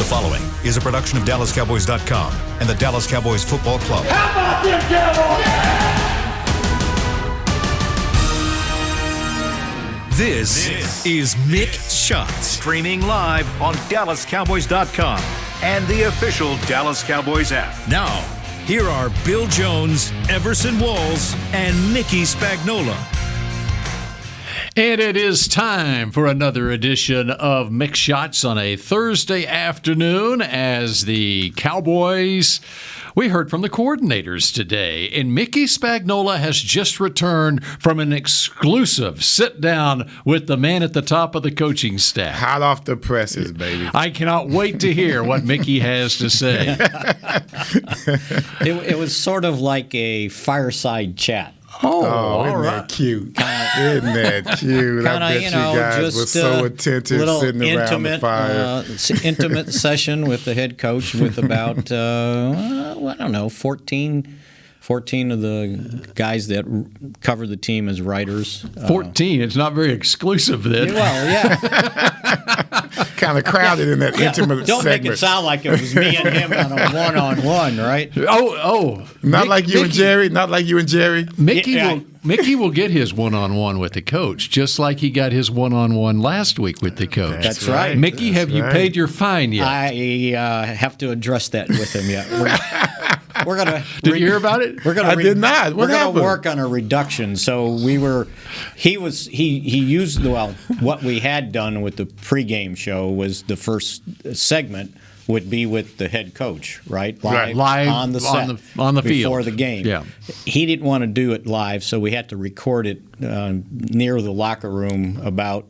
The following is a production of DallasCowboys.com and the Dallas Cowboys Football Club. How about them Cowboys? This is Mick Shots, streaming live on DallasCowboys.com and the official Dallas Cowboys app. Now, here are Bill Jones, Everson Walls, and Mickey Spagnola. And it is time for another edition of Mick Shots on a Thursday afternoon as the Cowboys. We heard from the coordinators today, and Mickey Spagnola has just returned from an exclusive sit-down with the man at the top of the coaching staff. Hot off the presses, baby. I cannot wait to hear what Mickey has to say. It was sort of like a fireside chat. Oh, isn't that cute? Isn't that cute? I bet you guys were so attentive sitting around the fire. Intimate session with the head coach with about, 14 of the guys that cover the team as writers. 14? It's not very exclusive then. Well, yeah. Kind of crowded in that intimate Don't segment. make it sound like it was me and him on a one-on-one, right? Not like you and Jerry. Mickey will get his one-on-one with the coach, just like he got his one-on-one last week with the coach. That's right. Mickey, have you paid your fine yet? I have to address that with him yet. We're gonna. Did you hear about it? I did not. What we're happened? Gonna work on a reduction. So he used what we had done with the pregame show was the first segment would be with the head coach, right? Live on the set on the field before the game. Yeah. He didn't want to do it live, so we had to record it near the locker room about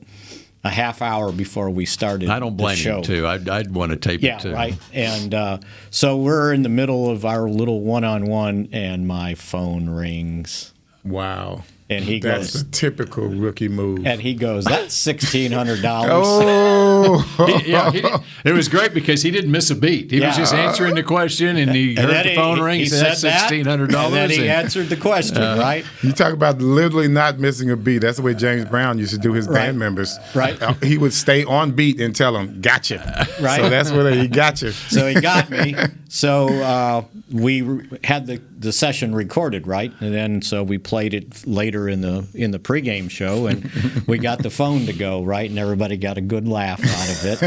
a half hour before we started. I don't blame the show. you too. I'd want to tape it too. Yeah, right. And so we're in the middle of our little one-on-one, and my phone rings. Wow. And That's a typical rookie move. And he goes, "That's $1,600." Oh. It was great because he didn't miss a beat. He was just answering the question, and he heard the phone ring. He said said $1,600. And then he answered the question, right? You talk about literally not missing a beat. That's the way James Brown used to do his band members. Right. He would stay on beat and tell them, "Gotcha." Right. So that's what he got you. So he got me. So we had the session recorded, right? And then so we played it later in the pregame show, and we got the phone to go, right? And everybody got a good laugh out of it.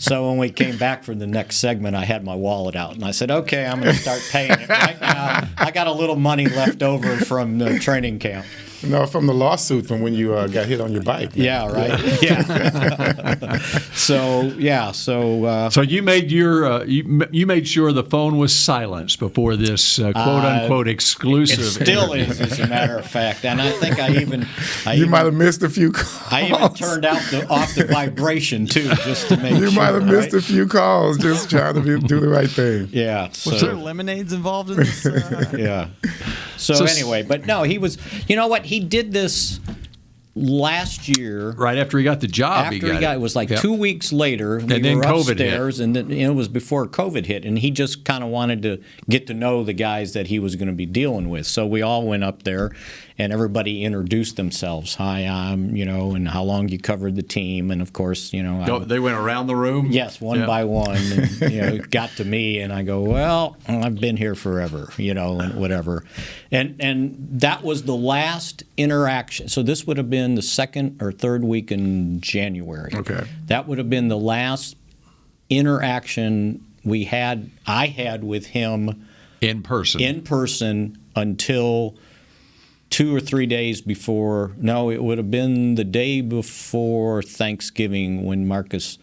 So when we came back for the next segment, I had my wallet out, and I said, "Okay, I'm going to start paying it right now. I got a little money left over from the training camp." No, from the lawsuit from when you got hit on your bike. Man. Yeah, right. Yeah. So you made you made sure the phone was silenced before this quote unquote exclusive. It still interview. is, as a matter of fact. And I think you might have missed a few calls. I even turned off the vibration too, just to make sure. You might have missed right? a few calls, just trying to do the right thing. Yeah. Was there lemonades involved in this? Yeah. So anyway, but no, he was. You know what? He did this last year. Right after he got the job. It was like 2 weeks later. And then were COVID upstairs, hit. And then, it was before COVID hit, and he just kind of wanted to get to know the guys that he was going to be dealing with. So we all went up there, and everybody introduced themselves. Hi, I'm, and how long you covered the team, and of course, they went around the room. Yes, one by one, and got to me, and I go, well, I've been here forever, and whatever, and that was the last interaction. So this would have been the second or third week in January. Okay, that would have been the last interaction I had with him in person until 2 or 3 days before. No, it would have been the day before Thanksgiving when Marcus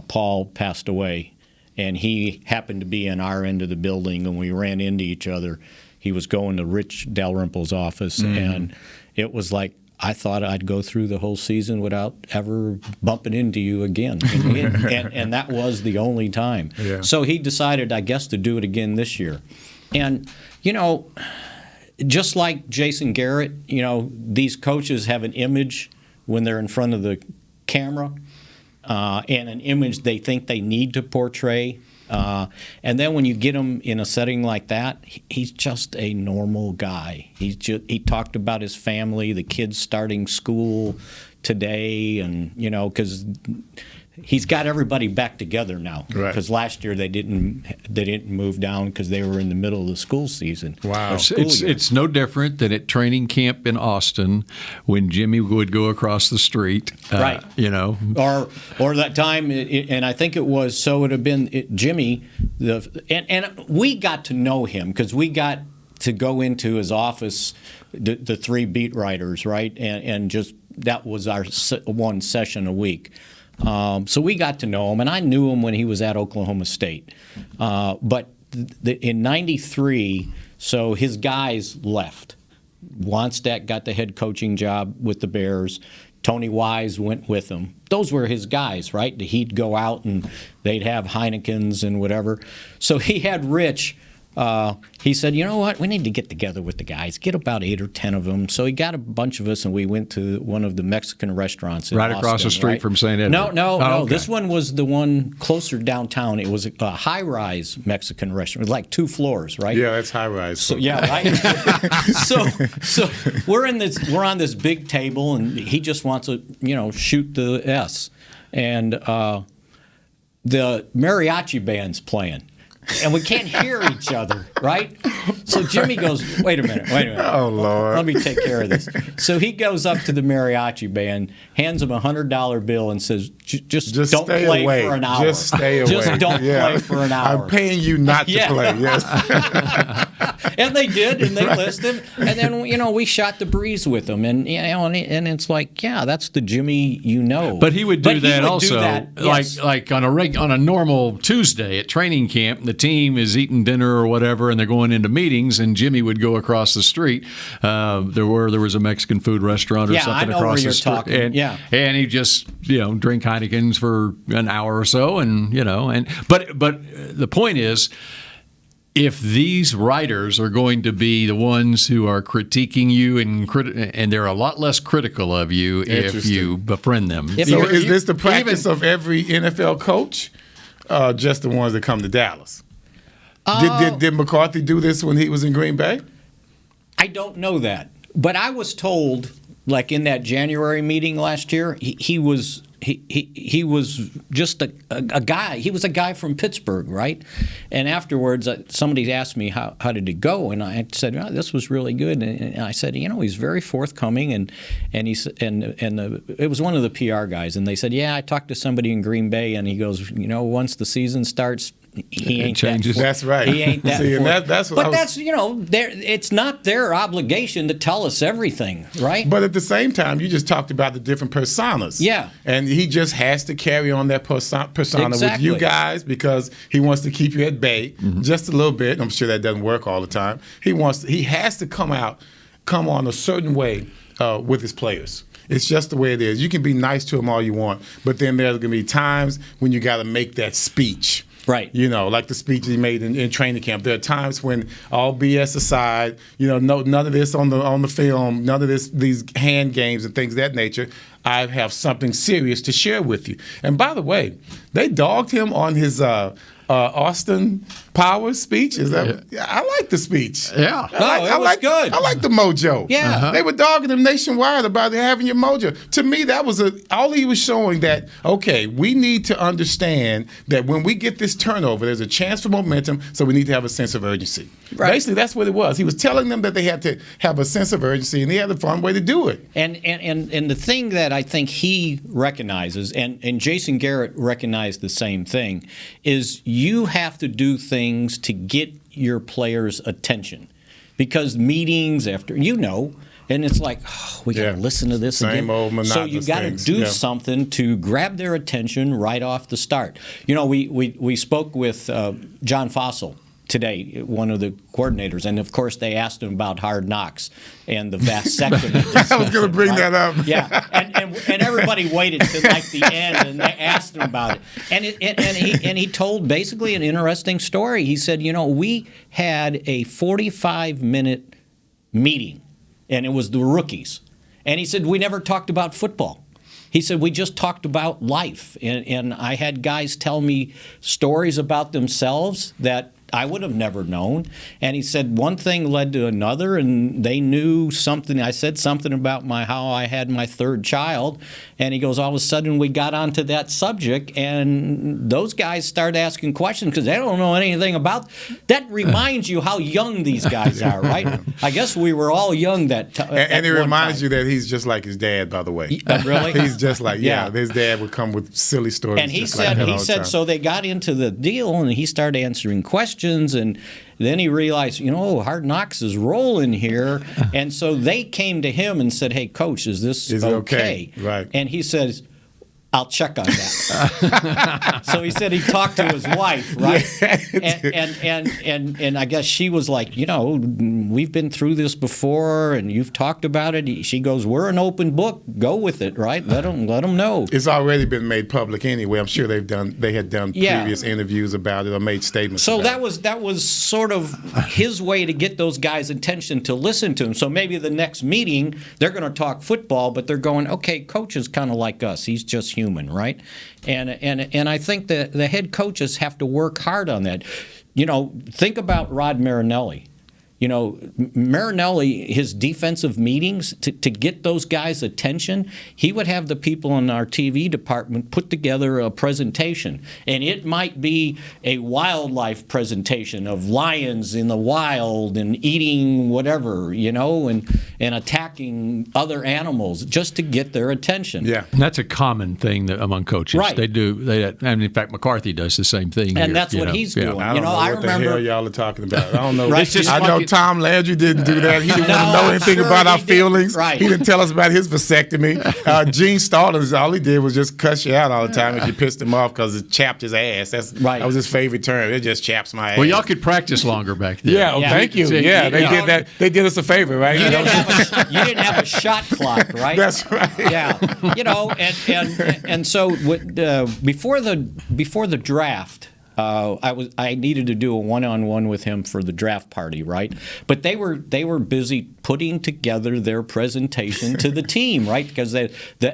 Paul passed away, and he happened to be in our end of the building, and we ran into each other. He was going to Rich Dalrymple's office, and it was like, I thought I'd go through the whole season without ever bumping into you again. And that was the only time. Yeah. So he decided, I guess, to do it again this year. And, just like Jason Garrett, these coaches have an image when they're in front of the camera, and an image they think they need to portray. And then when you get him in a setting like that, he's just a normal guy. He talked about his family, the kids starting school, today, and because he's got everybody back together now. Right. Because last year they didn't move down because they were in the middle of the school seaon. Wow. It's no different than at training camp in Austin when Jimmy would go across the street. Right. Or that time, and I think it was, so it would have been Jimmy, and we got to know him because we got to go into his office, the 3 beat writers, right? And just that was our one session a week. So we got to know him, and I knew him when he was at Oklahoma State. But in '93, so his guys left. Wannstedt got the head coaching job with the Bears. Tony Wise went with him. Those were his guys, right? He'd go out and they'd have Heinekens and whatever. So he had Rich. He said, you know what, we need to get together with the guys, get about 8 or 10 of them. So he got a bunch of us, and we went to one of the Mexican restaurants in Austin, across the street from St. Edward. No. Okay. This one was the one closer downtown. It was a high-rise Mexican restaurant. It was like 2 floors, right? Yeah, that's high-rise. So yeah, right. so we're on this big table, and he just wants to shoot the S, and the mariachi band's playing. And we can't hear each other, right? So Jimmy goes, wait a minute. Oh, Lord. Let me take care of this. So he goes up to the mariachi band, hands him a $100 bill, and says, just don't play away. For an hour. Just stay away. Just don't play for an hour. I'm paying you not to play, yes. And they did, and they listened. And then, we shot the breeze with them. And, and it's like, yeah, that's the Jimmy you know. But he would do that also, yes. like on a normal Tuesday at training camp, the team is eating dinner or whatever, and they're going into meetings, and Jimmy would go across the street. There was a Mexican food restaurant or something across the street. Talking. And he'd just drink Heinekens for an hour or so, but the point is, if these writers are going to be the ones who are critiquing you and they're a lot less critical of you if you befriend them. So is this the practice of every NFL coach? Just the ones that come to Dallas? Did McCarthy do this when he was in Green Bay? I don't know that, but I was told, like in that January meeting last year, he was just a guy. He was a guy from Pittsburgh, right? And afterwards, somebody asked me how did it go, and I said, this was really good. And I said, he's very forthcoming, and it was one of the PR guys, and they said, I talked to somebody in Green Bay, and he goes, once the season starts, he ain't changes. That's right. He ain't that. See, and that's what. But that's it's not their obligation to tell us everything, right? But at the same time, you just talked about the different personas. Yeah. And he just has to carry on that persona Exactly. with you guys because he wants to keep you at bay just a little bit. I'm sure that doesn't work all the time. He has to come on a certain way with his players. It's just the way it is. You can be nice to him all you want, but then there's going to be times when you got to make that speech. Right. Like the speech he made in training camp. There are times when, all BS aside, none of this on the film, none of these hand games and things of that nature. I have something serious to share with you. And by the way, they dogged him on his Austin Powers speech. I like the speech. Yeah. It was good. I like the mojo. Yeah. Uh-huh. They were dogging him nationwide about having your mojo. To me, that was all he was showing that, okay, we need to understand that when we get this turnover, there's a chance for momentum, so we need to have a sense of urgency. Right. Basically, that's what it was. He was telling them that they had to have a sense of urgency, and they had a fun way to do it. And the thing that I think he recognizes, and Jason Garrett recognized the same thing, is you have to do things to get your players' attention. Because meetings after, and it's like, we got to listen to this Same again. old monotonous so you got to do something to grab their attention right off the start. We spoke with John Fossil today, one of the coordinators, and of course they asked him about Hard Knocks and the vasectomy. I was going to bring that up. Yeah, and everybody waited to the end, and they asked him about it, and he told basically an interesting story. He said, we had a 45-minute meeting, and it was the rookies, and he said we never talked about football. He said, we just talked about life, and I had guys tell me stories about themselves that I would have never known. And he said one thing led to another, and they knew something. I said something about how I had my third child, and he goes, all of a sudden we got onto that subject, and those guys started asking questions because they don't know anything about. That reminds you how young these guys are, right? I guess we were all young that and it reminds you that he's just like his dad, by the way. Really? He's just like, his dad would come with silly stories. And he said, so they got into the deal, and he started answering questions, and then he realized, Hard Knocks is rolling here. And so they came to him and said, hey, Coach, is this okay? Right. And he says, I'll check on that. So he said he talked to his wife, right? And I guess she was like, we've been through this before, and you've talked about it. She goes, we're an open book. Go with it, right? Let them know. It's already been made public anyway. I'm sure they had done previous interviews about it or made statements. So about that was sort of his way to get those guys' attention to listen to him. So maybe the next meeting they're going to talk football, but they're going, okay, Coach is kind of like us. He's just human, right? And I think that the head coaches have to work hard on that. Think about Rod Marinelli. Marinelli, his defensive meetings, to get those guys' attention, he would have the people in our TV department put together a presentation. And it might be a wildlife presentation of lions in the wild and eating whatever, and attacking other animals just to get their attention. Yeah. And that's a common thing among coaches. Right. They do. And in fact, McCarthy does the same thing. And here, that's what he's doing. I don't know what the hell y'all are talking about. I don't know. Right. I know Tom Landry didn't do that. He didn't want to know anything about our feelings. Right. He didn't tell us about his vasectomy. Gene Stallings, all he did was just cuss you out all the time if you pissed him off because it chapped his ass. That was his favorite term. It just chaps my ass. Well, y'all could practice longer back then. Yeah, thank you. Yeah, they did that. They did us a favor, right? You didn't have a shot clock, right? That's right. Yeah, and so before the draft. I needed to do a one-on-one with him for the draft party, right? But they were busy putting together their presentation to the team, right? Because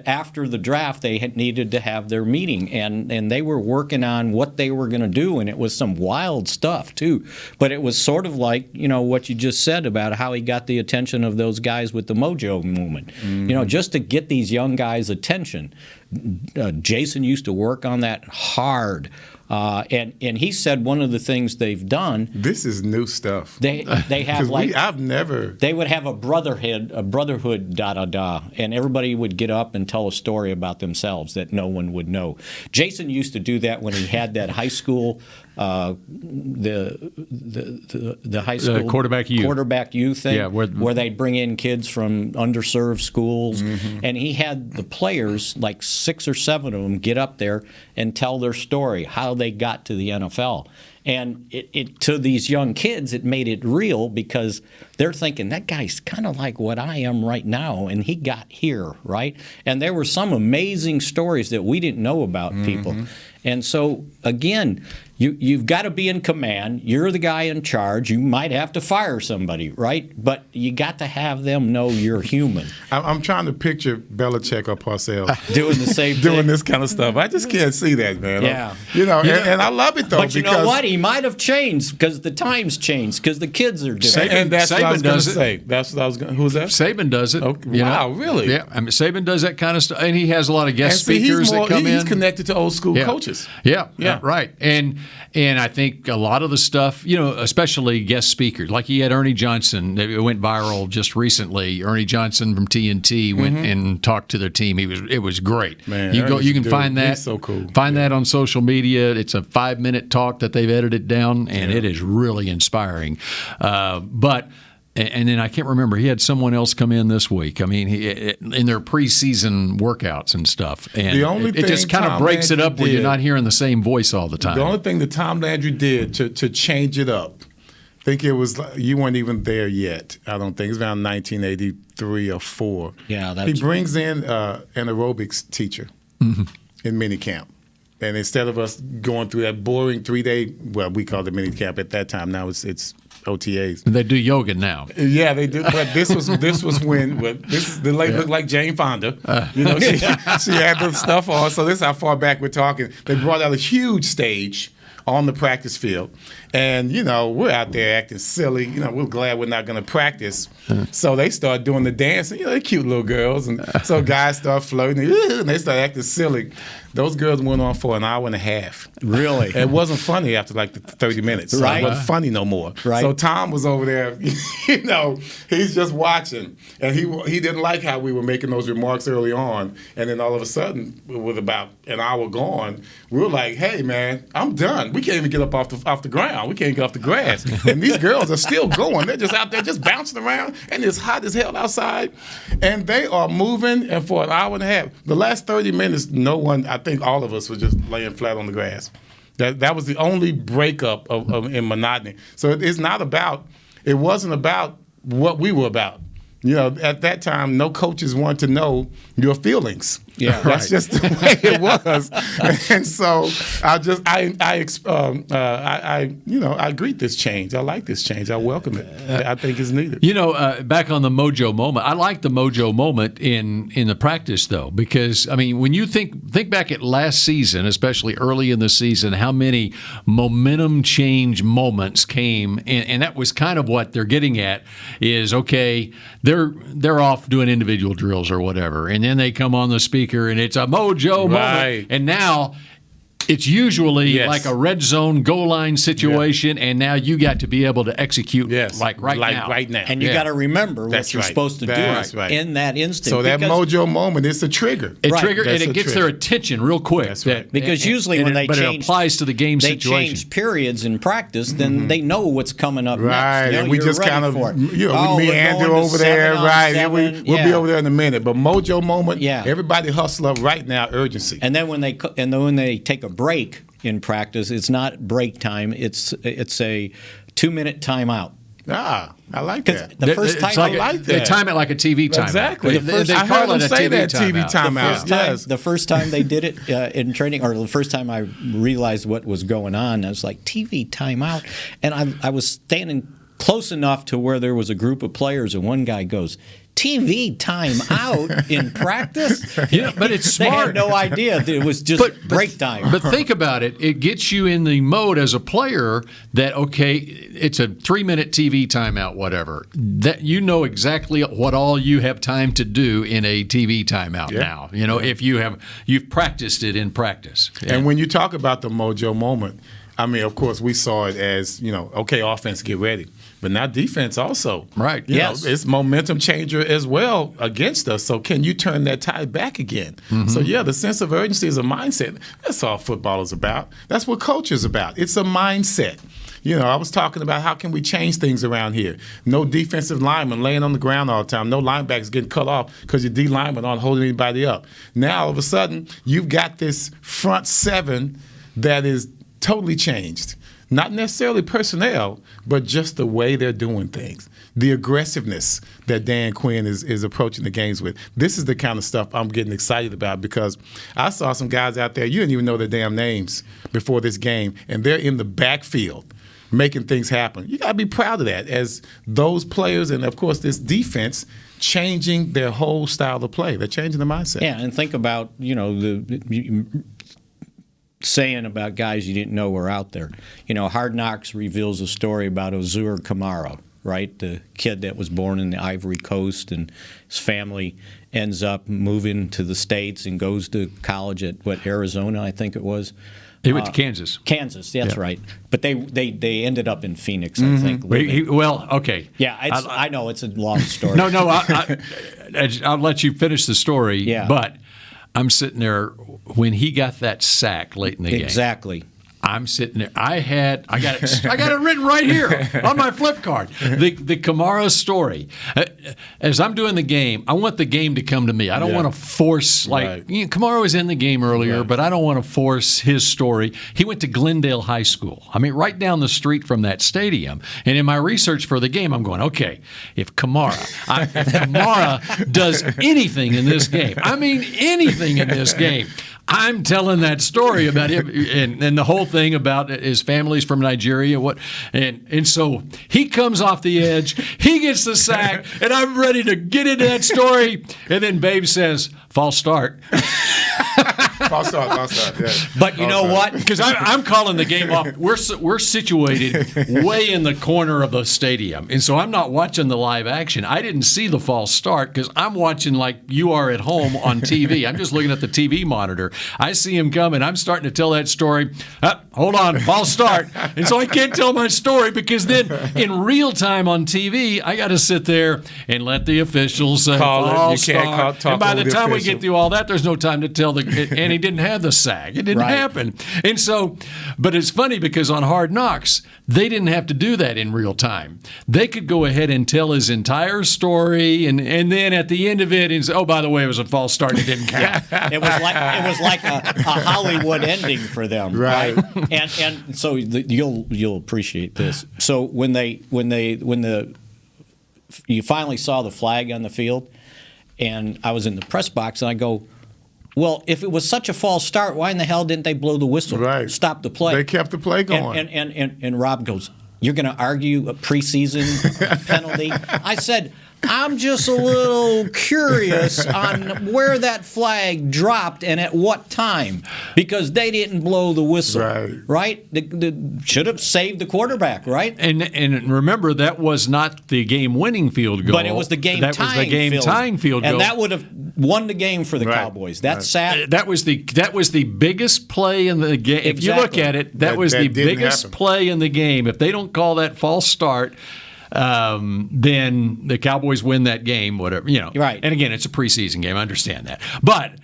after the draft they needed to have their meeting, and they were working on what they were going to do, and it was some wild stuff too. But it was sort of like what you just said about how he got the attention of those guys with the Mojo movement. Mm-hmm. Just to get these young guys' attention. Jason used to work on that hard. And he said one of the things they've done. This is new stuff. They have I've never. They would have a brotherhood, and everybody would get up and tell a story about themselves that no one would know. Jason used to do that when he had that high school, the high school quarterback youth thing, yeah, where they'd bring in kids from underserved schools, and he had the players, like 6 or 7 of them, get up there and tell their story, how they got to the NFL. And it to these young kids, it made it real because they're thinking, that guy's kind of like what I am right now, and he got here, right? And there were some amazing stories that we didn't know about people. And so, again, you've got to be in command. You're the guy in charge. You might have to fire somebody, right? But you got to have them know you're human. I'm trying to picture Belichick or Parcells doing the same thing. Doing this kind of stuff. I just can't see that, man. Yeah. And I love it, though. But you know what? He might have changed because the times changed, because the kids are different. And that's what I was going to say. That's what I was going to Who's that? Saban does it. Okay. Wow, really? Yeah. I mean, Saban does that kind of stuff. And he has a lot of guest speakers that come in. He's connected to old school coaches. Yeah, right. And I think a lot of the stuff, especially guest speakers, like he had Ernie Johnson. It went viral just recently. Ernie Johnson from TNT went and talked to their team. It was great. Man, you can find that. He's so cool. Find that on social media. It's a 5-minute talk that they've edited down, and it is really inspiring. And then I can't remember. He had someone else come in this week. I mean, in their preseason workouts and stuff. And it just kind of breaks it up when you're not hearing the same voice all the time. The only thing that Tom Landry did to change it up, I think it was, you weren't even there yet. I don't think. It's around 1983 or 4. Yeah, he brings in an aerobics teacher in minicamp. And instead of us going through that boring 3-day, well, we called it minicamp at that time. Now it's OTAs. They do yoga now. Yeah, they do. But this was when the lady looked like Jane Fonda. She had the stuff on. So this is how far back we're talking. They brought out a huge stage on the practice field. And, we're out there acting silly. We're glad we're not going to practice. So they start doing the dancing. They're cute little girls. And so guys start flirting, and they start acting silly. Those girls went on for an hour and a half. Really? It wasn't funny after like the 30 minutes. So Right. It wasn't funny no more. Right. So Tom was over there, he's just watching. And he didn't like how we were making those remarks early on. And then all of a sudden, with about an hour gone, we were like, hey, man, I'm done. We can't even get up off the ground. We can't get off the grass. And these girls are still going. They're just out there just bouncing around. And it's hot as hell outside. And they are moving. And for an hour and a half, the last 30 minutes, I think all of us were just laying flat on the grass. That was the only breakup in monotony. So it wasn't about what we were about. At that time, no coaches wanted to know your feelings. Yeah, that's just the way it was. And so I greet this change. I like this change. I welcome it. I think it's needed. Back on the mojo moment, I like the mojo moment in the practice though, because when you think back at last season, especially early in the season, how many momentum change moments came, and that was kind of what they're getting at. Is okay, they're off doing individual drills or whatever, and then they come on the speaker and it's a mojo moment, and now it's usually like a red zone goal line situation, and now you got to be able to execute like right now. And you got to remember what you're supposed to do in that instant. So that mojo moment is a trigger. It gets their attention real quick. That's right. Because usually when it applies to the game situation. They change periods in practice, then they know what's coming up next. And we just kind of, we meander over there, right? We'll be over there in a minute. But mojo moment, everybody hustle up right now, urgency. And then when they take a break in practice, it's not break time. It's a 2-minute timeout. I like that. The first time I like that. They time it like a TV timeout. Exactly. I heard them say that TV timeout. The first time they did it in training, or the first time I realized what was going on, I was like, TV timeout. And I was standing close enough to where there was a group of players, and one guy goes, TV time out in practice? But it's smart. They had no idea that it was just break time. But think about it. It gets you in the mode as a player that, okay, it's a 3-minute TV timeout, whatever. That you know exactly what all you have time to do in a TV timeout now. If you've practiced it in practice. Yeah. And when you talk about the mojo moment, of course, we saw it as, okay, offense, get ready. But now defense also. Right. Yes. It's momentum changer as well against us. So can you turn that tide back again? Mm-hmm. So, the sense of urgency is a mindset. That's all football is about. That's what culture is about. It's a mindset. I was talking about how can we change things around here. No defensive lineman laying on the ground all the time. No linebackers getting cut off because your D linemen aren't holding anybody up. Now, all of a sudden, you've got this front seven that is totally changed. Not necessarily personnel, but just the way they're doing things. The aggressiveness that Dan Quinn is approaching the games with. This is the kind of stuff I'm getting excited about, because I saw some guys out there, you didn't even know their damn names before this game, and they're in the backfield making things happen. You got to be proud of that, as those players and, of course, this defense changing their whole style of play. They're changing the mindset. Yeah, and think about, saying about guys you didn't know were out there. Hard Knocks reveals a story about Ozur Kamara, right? The kid that was born in the Ivory Coast, and his family ends up moving to the States and goes to college at, Arizona, I think it was. He went to Kansas. Kansas, that's right. But they ended up in Phoenix, I think. Okay. Yeah, I know it's a long story. No, I'll let you finish the story. Yeah. But I'm sitting there when he got that sack late in the game. Exactly. I'm sitting there. I got it written right here on my flip card. The Kamara story. As I'm doing the game, I want the game to come to me. I don't want to force Kamara was in the game earlier, but I don't want to force his story. He went to Glendale High School. Right down the street from that stadium. And in my research for the game, I'm going, okay, if Kamara does anything in this game, anything in this game, I'm telling that story about him and the whole thing about his family's from Nigeria. And so he comes off the edge, he gets the sack, and I'm ready to get into that story. And then Babe says, false start. False start. Yeah. But you know what? Because I'm calling the game off. We're situated way in the corner of the stadium, and so I'm not watching the live action. I didn't see the false start because I'm watching like you are at home on TV. I'm just looking at the TV monitor. I see him coming. I'm starting to tell that story. Hold on, false start. And so I can't tell my story because then in real time on TV, I got to sit there and let the officials Call it. false You can't start. talk And by over the the time we official. get through all that, there's no time to tell and he didn't have the sack. It didn't happen. And so, but it's funny because on Hard Knocks, they didn't have to do that in real time. They could go ahead and tell his entire story, and then at the end of it, and say, oh, by the way, it was a false start. It didn't count. It was like a Hollywood ending for them, right? And so you'll appreciate this. So when you finally saw the flag on the field, and I was in the press box, and I go, well, if it was such a false start, why in the hell didn't they blow the whistle? Right. Stop the play. They kept the play going. And Rob goes, you're going to argue a preseason penalty? I said, I'm just a little curious on where that flag dropped and at what time, because they didn't blow the whistle, right? They should have saved the quarterback, right? And remember, that was not the game-winning field goal. But it was the game-tying field goal. And that would have won the game for the Cowboys. That was the biggest play in the game. If you look at it, that was the biggest play in the game. If they don't call that false start, then the Cowboys win that game, whatever, Right. And again, it's a preseason game. I understand that. But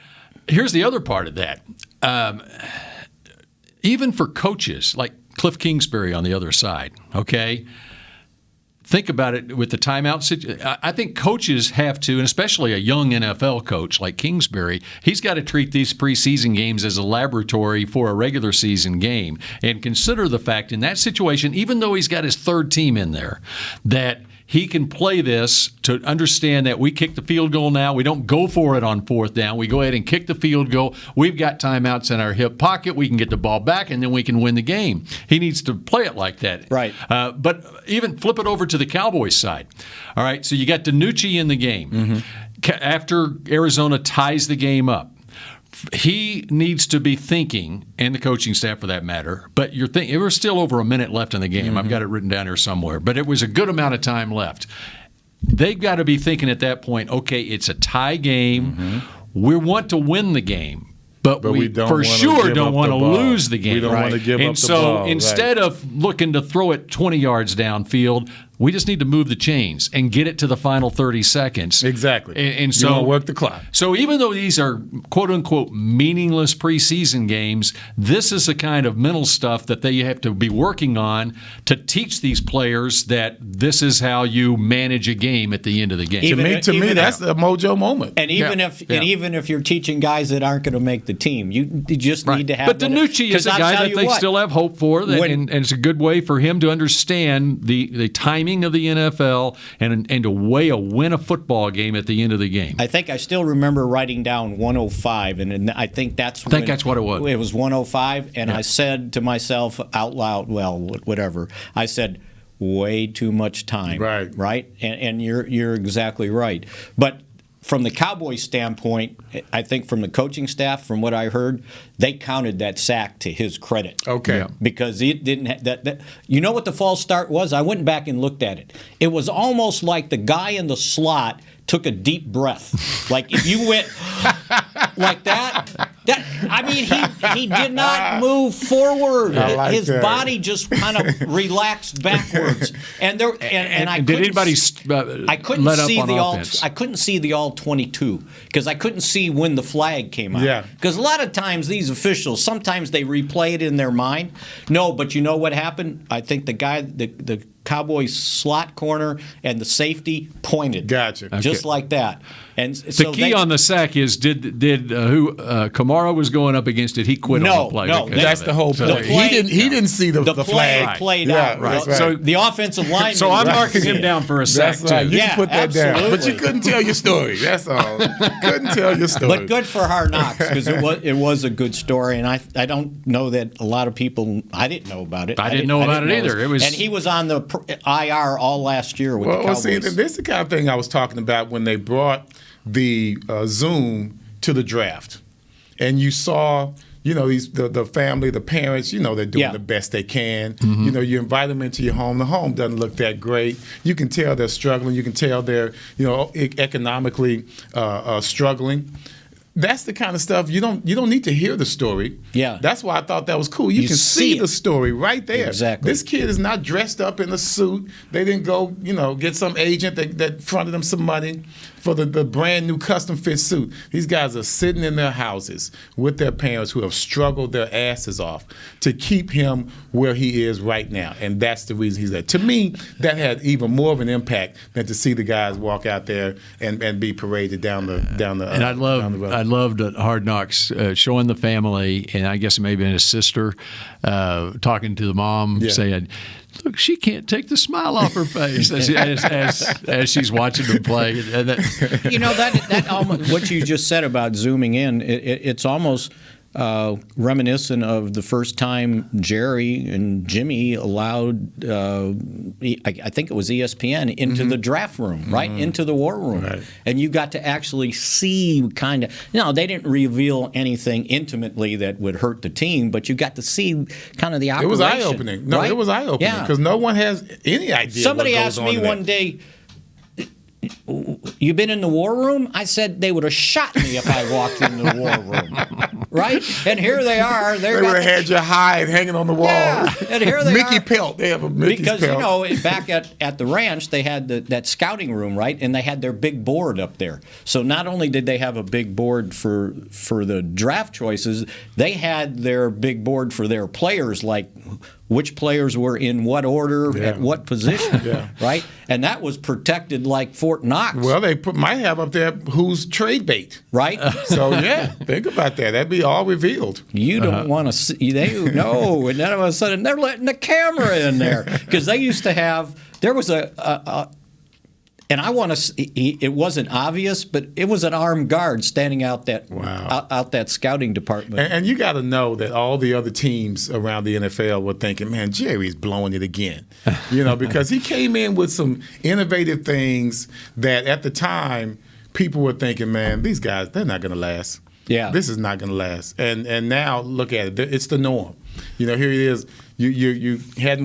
here's the other part of that. Even for coaches like Cliff Kingsbury on the other side, okay? Think about it with the timeout situation. I think coaches have to, and especially a young NFL coach like Kingsbury, he's got to treat these preseason games as a laboratory for a regular season game and consider the fact in that situation, even though he's got his third team in there, that he can play this to understand that we kick the field goal now. We don't go for it on fourth down. We go ahead and kick the field goal. We've got timeouts in our hip pocket. We can get the ball back, and then we can win the game. He needs to play it like that. Right. But even flip it over to the Cowboys side. All right, so you got DiNucci in the game. After Arizona ties the game up, he needs to be thinking, and the coaching staff for that matter, but you're thinking, there was still over a minute left in the game. I've got it written down here somewhere, but it was a good amount of time left. They've got to be thinking at that point, okay, it's a tie game. We want to win the game, but we for sure don't want to lose the game. We don't want to give up the ball. And so instead of looking to throw it 20 yards downfield, we just need to move the chains and get it to the final 30 seconds. Exactly. And so you want to work the clock. So even though these are quote-unquote meaningless preseason games, this is the kind of mental stuff that they have to be working on to teach these players that this is how you manage a game at the end of the game. To me, that's a mojo moment. And even if you're teaching guys that aren't going to make the team, you just need to have. But DiNucci is a guy that they still have hope for, and it's a good way for him to understand the timing of the NFL and to win a football game at the end of the game. I think I still remember writing down 105, and I think that's what it was. It was 105, and I said to myself out loud, well, whatever. I said, way too much time. Right? And you're exactly right. But from the Cowboys standpoint, I think from the coaching staff, from what I heard, they counted that sack to his credit. Okay. Because it didn't that. You know what the false start was? I went back and looked at it. It was almost like the guy in the slot took a deep breath. Like if you went like that, I mean, he did not move forward. His body just kind of relaxed backwards. And I did anybody I couldn't let see up on the offense? I couldn't see the all 22 because I couldn't see when the flag came out. Yeah. Because a lot of times these officials, sometimes they replay it in their mind. No, but you know what happened? I think the guy, the Cowboys slot corner and the safety pointed. Gotcha. Just like that. And the key on the sack is did Kamara was going up against it? He quit on the play. No, that's the whole play. He didn't see the flag played out. Right. So the offensive line. So I'm marking him down for a sack too. Right. You can put that down, but you absolutely. couldn't tell your story. That's all. Couldn't tell your story. But good for Hard Knocks because it was a good story, and I don't know that a lot of people. I didn't know about it. I didn't know about it either. And he was on the IR all last year with the Cowboys. See, this is the kind of thing I was talking about when they brought the Zoom to the draft. and you saw, the family, the parents, they're doing the best they can. Mm-hmm. You invite them into your home. The home doesn't look that great. You can tell they're struggling. You can tell they're, economically struggling. That's the kind of stuff you don't need to hear the story. Yeah. That's why I thought that was cool. You can see the story right there. Exactly. This kid is not dressed up in a suit. They didn't go, get some agent that fronted them some money for the brand new custom fit suit. These guys are sitting in their houses with their parents who have struggled their asses off to keep him where he is right now. And that's the reason he's there. To me, that had even more of an impact than to see the guys walk out there and be paraded down the And I loved at Hard Knocks showing the family, and I guess maybe his sister talking to the mom, saying, "Look, she can't take the smile off her face as she's watching them play." And that almost, what you just said about zooming in, it's almost reminiscent of the first time Jerry and Jimmy allowed, I think it was ESPN, into the draft room, right? Into the war room. Right. And you got to actually see kind of, they didn't reveal anything intimately that would hurt the team, but you got to see kind of the operation. It was eye-opening. No, right? it was eye-opening because no one has any idea. Somebody what asked goes on me in that. one day, "You been in the war room?" I said they would have shot me if I walked in the war room, right? And here they are. They would have had your hide hanging on the wall. Yeah, and here they Mickey are. pelt. They have a Mickey's because pelt. back at the ranch they had that scouting room, right? And they had their big board up there. So not only did they have a big board for the draft choices, they had their big board for their players, like which players were in what order at what position, right? And that was protected like Fort Knox. Well, they might have up there who's trade bait, right? So think about that. That'd be all revealed. You don't want to see. They know, and then all of a sudden they're letting the camera in there because they used to have. There was and I want to. It wasn't obvious, but it was an armed guard standing out that out that scouting department. And you got to know that all the other teams around the NFL were thinking, "Man, Jerry's blowing it again," because he came in with some innovative things that at the time people were thinking, "Man, these guys, they're not going to last. Yeah, this is not going to last." And now look at it; it's the norm. Here it is. You hadn't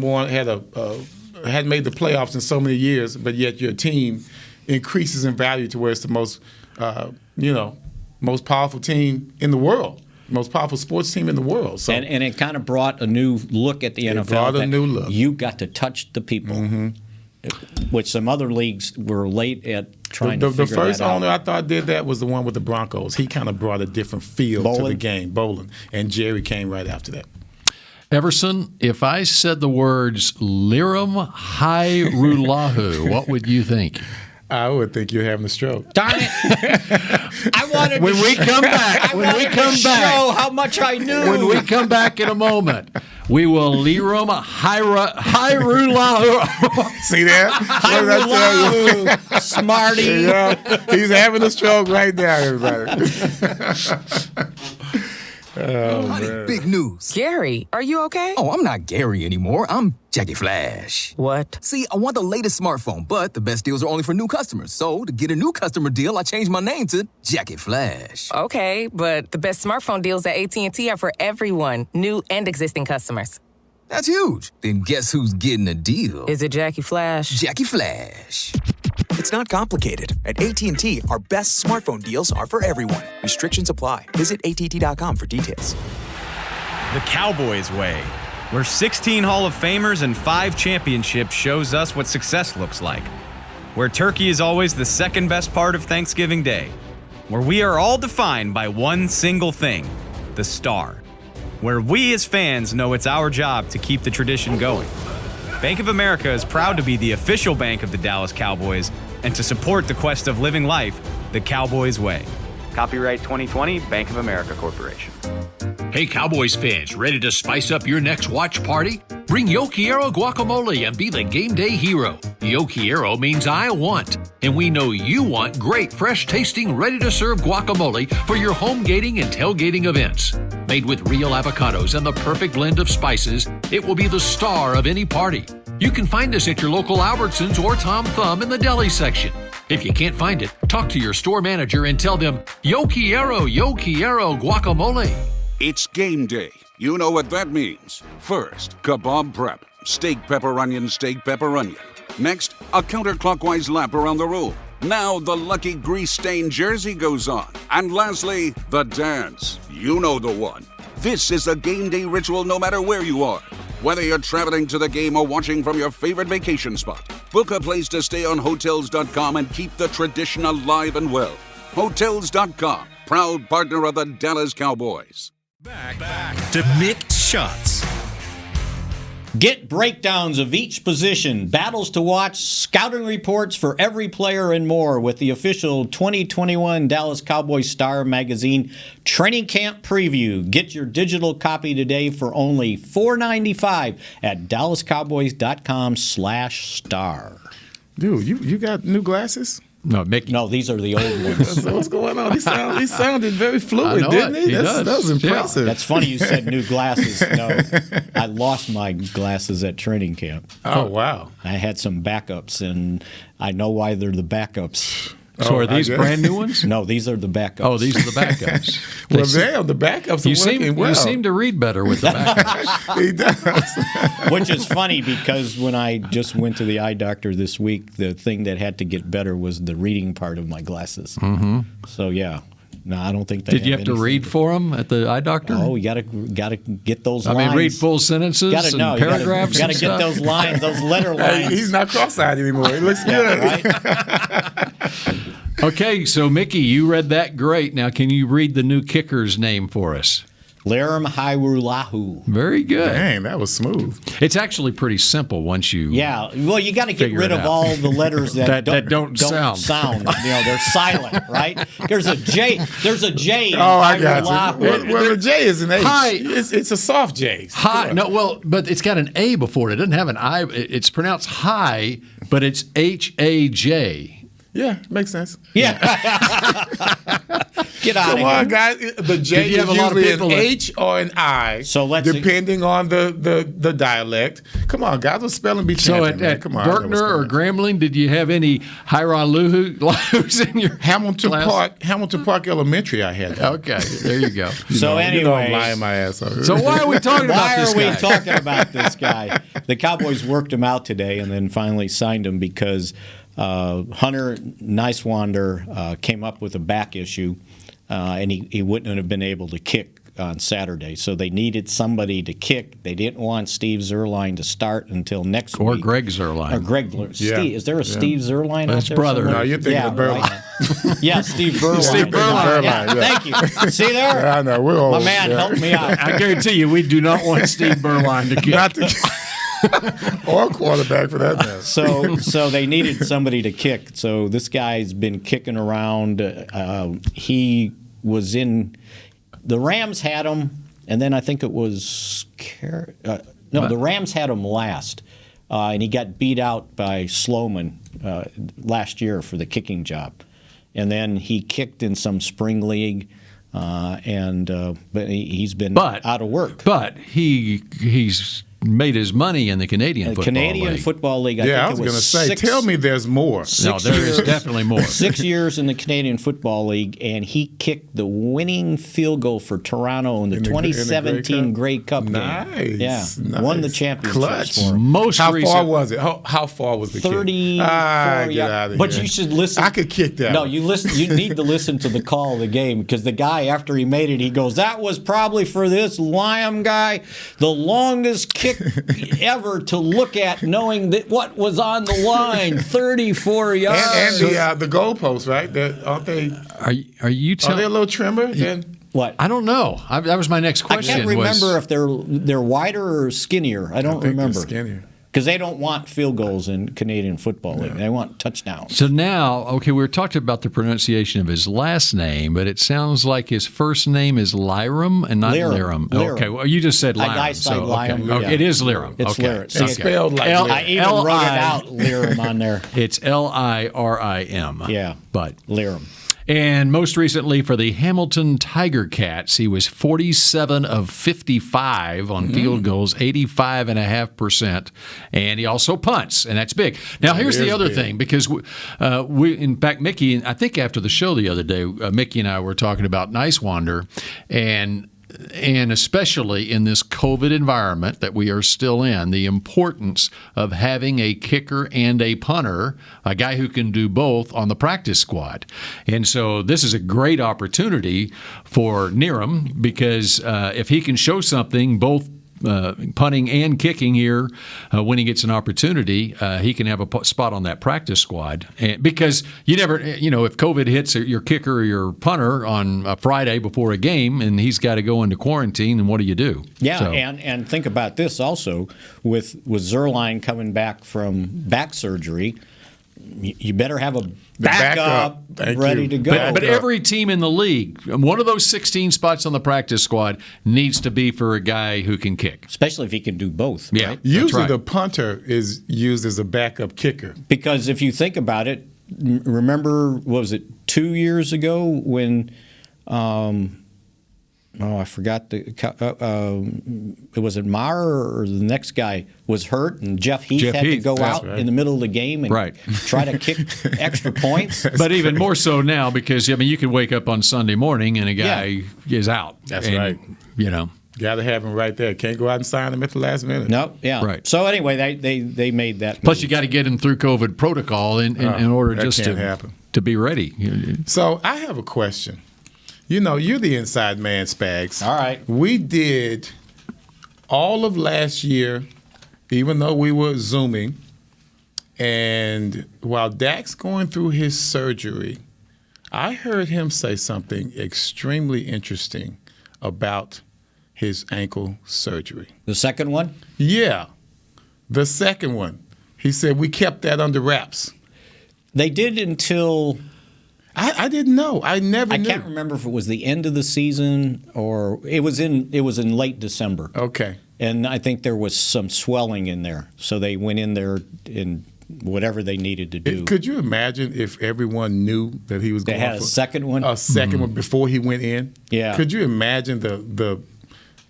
made the playoffs in so many years, but yet your team increases in value to where it's the most, most powerful team in the world, most powerful sports team in the world. So, and it kind of brought a new look at the NFL. It brought a new look. You got to touch the people, which some other leagues were late at trying to figure that out. The first owner I thought did that was the one with the Broncos. He kind of brought a different feel to the game, Bolin, and Jerry came right after that. Everson, if I said the words Lirum Hairulahu, what would you think? I would think you're having a stroke. Darn it! I wanted when we come back, show how much I knew. When we come back in a moment, we will Lirum Hairulahu. See there? What did I tell you? Smarty. He's having a stroke right now, everybody. Oh, honey, man. Big news. Gary, are you okay? Oh, I'm not Gary anymore. I'm Jackie Flash. What? See, I want the latest smartphone, but the best deals are only for new customers. So, to get a new customer deal, I changed my name to Jackie Flash. Okay, but the best smartphone deals at AT&T are for everyone, new and existing customers. That's huge. Then guess who's getting a deal? Is it Jackie Flash? Jackie Flash. It's not complicated. At AT&T, our best smartphone deals are for everyone. Restrictions apply. Visit att.com for details. The Cowboys way, where 16 Hall of Famers and 5 championships shows us what success looks like. Where turkey is always the second best part of Thanksgiving Day. Where we are all defined by one single thing, the star. Where we as fans know it's our job to keep the tradition going. Bank of America is proud to be the official bank of the Dallas Cowboys and to support the quest of living life the Cowboys way. Copyright 2020, Bank of America Corporation. Hey, Cowboys fans, ready to spice up your next watch party? Bring Yo Quiero guacamole and be the game day hero. Yo Quiero means I want, and we know you want great, fresh-tasting, ready-to-serve guacamole for your home gating and tailgating events. Made with real avocados and the perfect blend of spices, it will be the star of any party. You can find us at your local Albertsons or Tom Thumb in the deli section. If you can't find it, talk to your store manager and tell them, yo quiero guacamole. It's game day. You know what that means. First, kebab prep. Steak, pepper, onion, steak, pepper, onion. Next, a counterclockwise lap around the room. Now the lucky grease-stained jersey goes on. And lastly, the dance. You know the one. This is a game day ritual no matter where you are. Whether you're traveling to the game or watching from your favorite vacation spot, book a place to stay on Hotels.com and keep the tradition alive and well. Hotels.com, proud partner of the Dallas Cowboys. Back to Mick Shots. Get breakdowns of each position, battles to watch, scouting reports for every player, and more with the official 2021 Dallas Cowboys Star Magazine Training Camp Preview. Get your digital copy today for only $4.95 at dallascowboys.com/star. Dude, you got new glasses? No, Mick. No, these are the old ones. What's going on? He sounded very fluid, didn't he? That was impressive. That's funny you said new glasses. No, I lost my glasses at training camp. Oh, wow. I had some backups, and I know why they're the backups. So are these brand new ones? No, these are the backups. Oh, these are the backups. Well, damn, the backups are working well. You seem to read better with the backups. He does. Which is funny because when I just went to the eye doctor this week, the thing that had to get better was the reading part of my glasses. Mm-hmm. So, yeah. No, I don't think they Did you have to read for them at the eye doctor? Oh, you gotta get those lines. I mean, read full sentences and paragraphs. You gotta get those lines, those letter lines. He's not cross-eyed anymore. He looks good. Right? Okay, so Mickey, you read that great. Now, can you read the new kicker's name for us? Laram Hairulahu. Very good. Dang, that was smooth. It's actually pretty simple once you. Yeah, well, you got to get rid of all the letters that don't sound. You know, they're silent, right? There's a J. There's a J. Oh, I got you. Well, the J is an H. It's a soft J. Hi. No, well, but it's got an A before it. It doesn't have an I. It's pronounced high, but it's H-A-J. Yeah, makes sense. Yeah. Get out of here. Come on, guys. The J is usually an H or an I, so depending on the dialect. Come on, guys. What's spelling bee champion? So at Berkner or Grambling, did you have any Hairulahu in your Hamilton class? Hamilton Park Elementary, I had that. Okay, there you go. Anyway, I'm lying my ass off. So why are we talking about this guy? Why are we talking about this guy? The Cowboys worked him out today and then finally signed him because Hunter Nicewander came up with a back issue, and he wouldn't have been able to kick on Saturday. So they needed somebody to kick. They didn't want Steve Zerline to start until next week. Or Greg Zerline. Or Greg. Yeah. Steve, is there a Steve Zerline out His there? brother. Somewhere? No, you're thinking of Berline. Right. Yeah, Steve Berline. Steve Berline. Yeah, thank you. See there? Yeah, I know. We're old. My man helped me out. I guarantee you, we do not want Steve Berline to kick. Not to or quarterback for that matter. So they needed somebody to kick. So this guy's been kicking around. He was in the Rams had him, and then I think it was the Rams had him last, and he got beat out by Sloman last year for the kicking job, and then he kicked in some spring league. But he's been out of work. But he's made his money in the Canadian Football League. I was going to say, tell me there's more. No, there is definitely more. 6 years in the Canadian Football League, and he kicked the winning field goal for Toronto in the 2017 Grey Cup game. Nice. Won the championship. Clutch. For him. How far was it? How far was the kick? 34 yards. But you should listen. I could kick that. No, you listen. You need to listen to the call of the game because the guy, after he made it, he goes, "That was probably for this Liam guy the longest kick ever to look at, knowing that what was on the line, 34 yards." And the goalposts, right? Aren't they? Are you telling? Are they a little trimmer? What? I don't know. That was my next question. I can't remember if they're wider or skinnier. I don't remember. Skinnier. Because they don't want field goals in Canadian Football League. They want touchdowns. So now, okay, we were talking about the pronunciation of his last name, but it sounds like his first name is Lyram and not Liram. Okay, well, you just said Lyram. I said Lyram. Okay. Yeah. It is Liram. It's okay. Liram. It's spelled like I even wrote it out, Liram, on there. It's Lirim. Yeah. But Liram. And most recently for the Hamilton Tiger Cats, he was 47 of 55 on field goals, 85.5%. And he also punts, and that's big. Now, here's the other thing, because in fact, Mickey, I think after the show the other day, Mickey and I were talking about Nicewander, and especially in this COVID environment that we are still in, the importance of having a kicker and a punter, a guy who can do both on the practice squad. And so this is a great opportunity for Needham, because if he can show something, both punting and kicking here, when he gets an opportunity, he can have a spot on that practice squad. And because you never, if COVID hits your kicker or your punter on a Friday before a game and he's got to go into quarantine, then what do you do? Yeah, so. And think about this also, with Zerline coming back from back surgery, you better have a backup ready to go. But every team in the league, one of those 16 spots on the practice squad needs to be for a guy who can kick. Especially if he can do both. Yeah, right? Usually the punter is used as a backup kicker. Because if you think about it, remember, what was it, 2 years ago when I forgot was it Maher or the next guy was hurt, and Jeff Heath had to go out in the middle of the game and try to kick extra points. But even more so now, because you can wake up on Sunday morning and a guy is out. That's right. Got to have him right there. Can't go out and sign him at the last minute. No, yeah. Right. So anyway, they made that. Plus, you got to get him through COVID protocol in order just to be ready. So I have a question. You're the inside man, Spags. All right. We did all of last year, even though we were Zooming, and while Dak's going through his surgery, I heard him say something extremely interesting about his ankle surgery. The second one? Yeah, the second one. He said we kept that under wraps. They did until... I didn't know. I never knew. I can't remember if it was the end of the season or it was in late December. Okay. And I think there was some swelling in there, so they went in there in whatever they needed to do. Could you imagine if everyone knew that he was going to have a second one? A second one before he went in? Yeah. Could you imagine the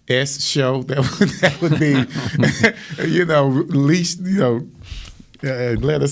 S show that would be, least,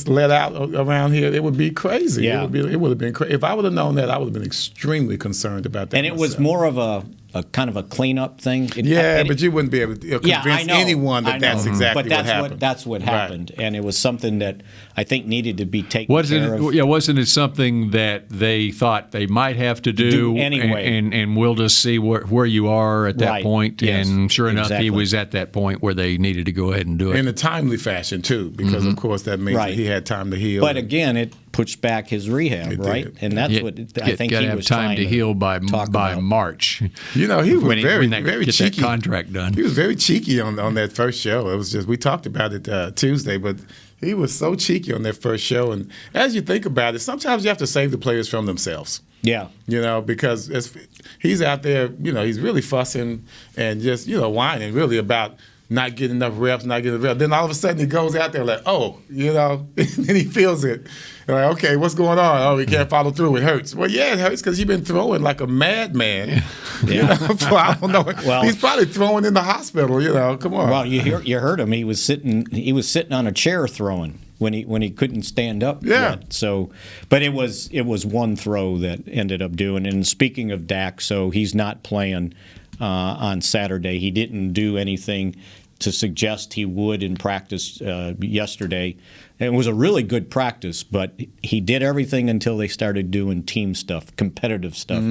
let out around here? It would be crazy. Yeah. It would have been crazy. If I would have known that, I would have been extremely concerned about that. And it was more of a kind of a cleanup thing. But you wouldn't be able to convince anyone that's exactly what happened. But that's what happened, and it was something that I think needed to be taken care of. Yeah, wasn't it something that they thought they might have to do anyway? And we'll just see where you are at that point. Yes, and sure enough, exactly. he was at that point where they needed to go ahead and do it. In a timely fashion, too, because, of course, that means that he had time to heal. But again, it pushed back his rehab, right? And that's what I think he was time to heal by March. He was very get cheeky. That contract done. He was very cheeky on that first show. It was just, we talked about it Tuesday, but he was so cheeky on that first show. And as you think about it, sometimes you have to save the players from themselves. Yeah. Because he's out there, he's really fussing and just, whining really about not getting enough reps, Then all of a sudden he goes out there like, and he feels it. Like, okay, what's going on? Oh, he can't follow through. It hurts. Well, yeah, it hurts because you've been throwing like a madman. For, I don't know. Well, he's probably throwing in the hospital. Come on. Well, you heard him. He was sitting on a chair throwing when he couldn't stand up. Yeah. Yet. So, but it was one throw that ended up doing. And speaking of Dak, so he's not playing on Saturday. He didn't do anything to suggest he would in practice yesterday. It was a really good practice, but he did everything until they started doing team stuff, competitive stuff,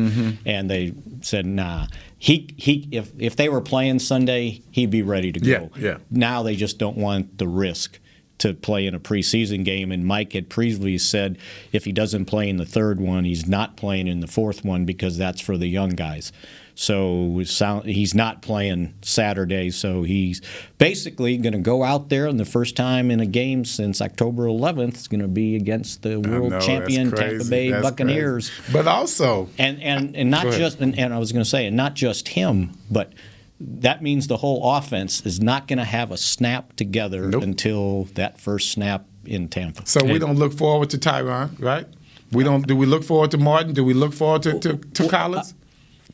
and they said, nah. If they were playing Sunday, he'd be ready to go. Yeah. Now they just don't want the risk to play in a preseason game, and Mike had previously said if he doesn't play in the third one, he's not playing in the fourth one because that's for the young guys. So he's not playing Saturday, so he's basically going to go out there, and the first time in a game since October 11th is going to be against the world champion Tampa Bay Buccaneers. Crazy. But also, and not just and I was going to say, and not just him, but that means the whole offense is not going to have a snap together until that first snap in Tampa. So we don't look forward to Tyron, right? Do we look forward to Martin? Do we look forward to Collins?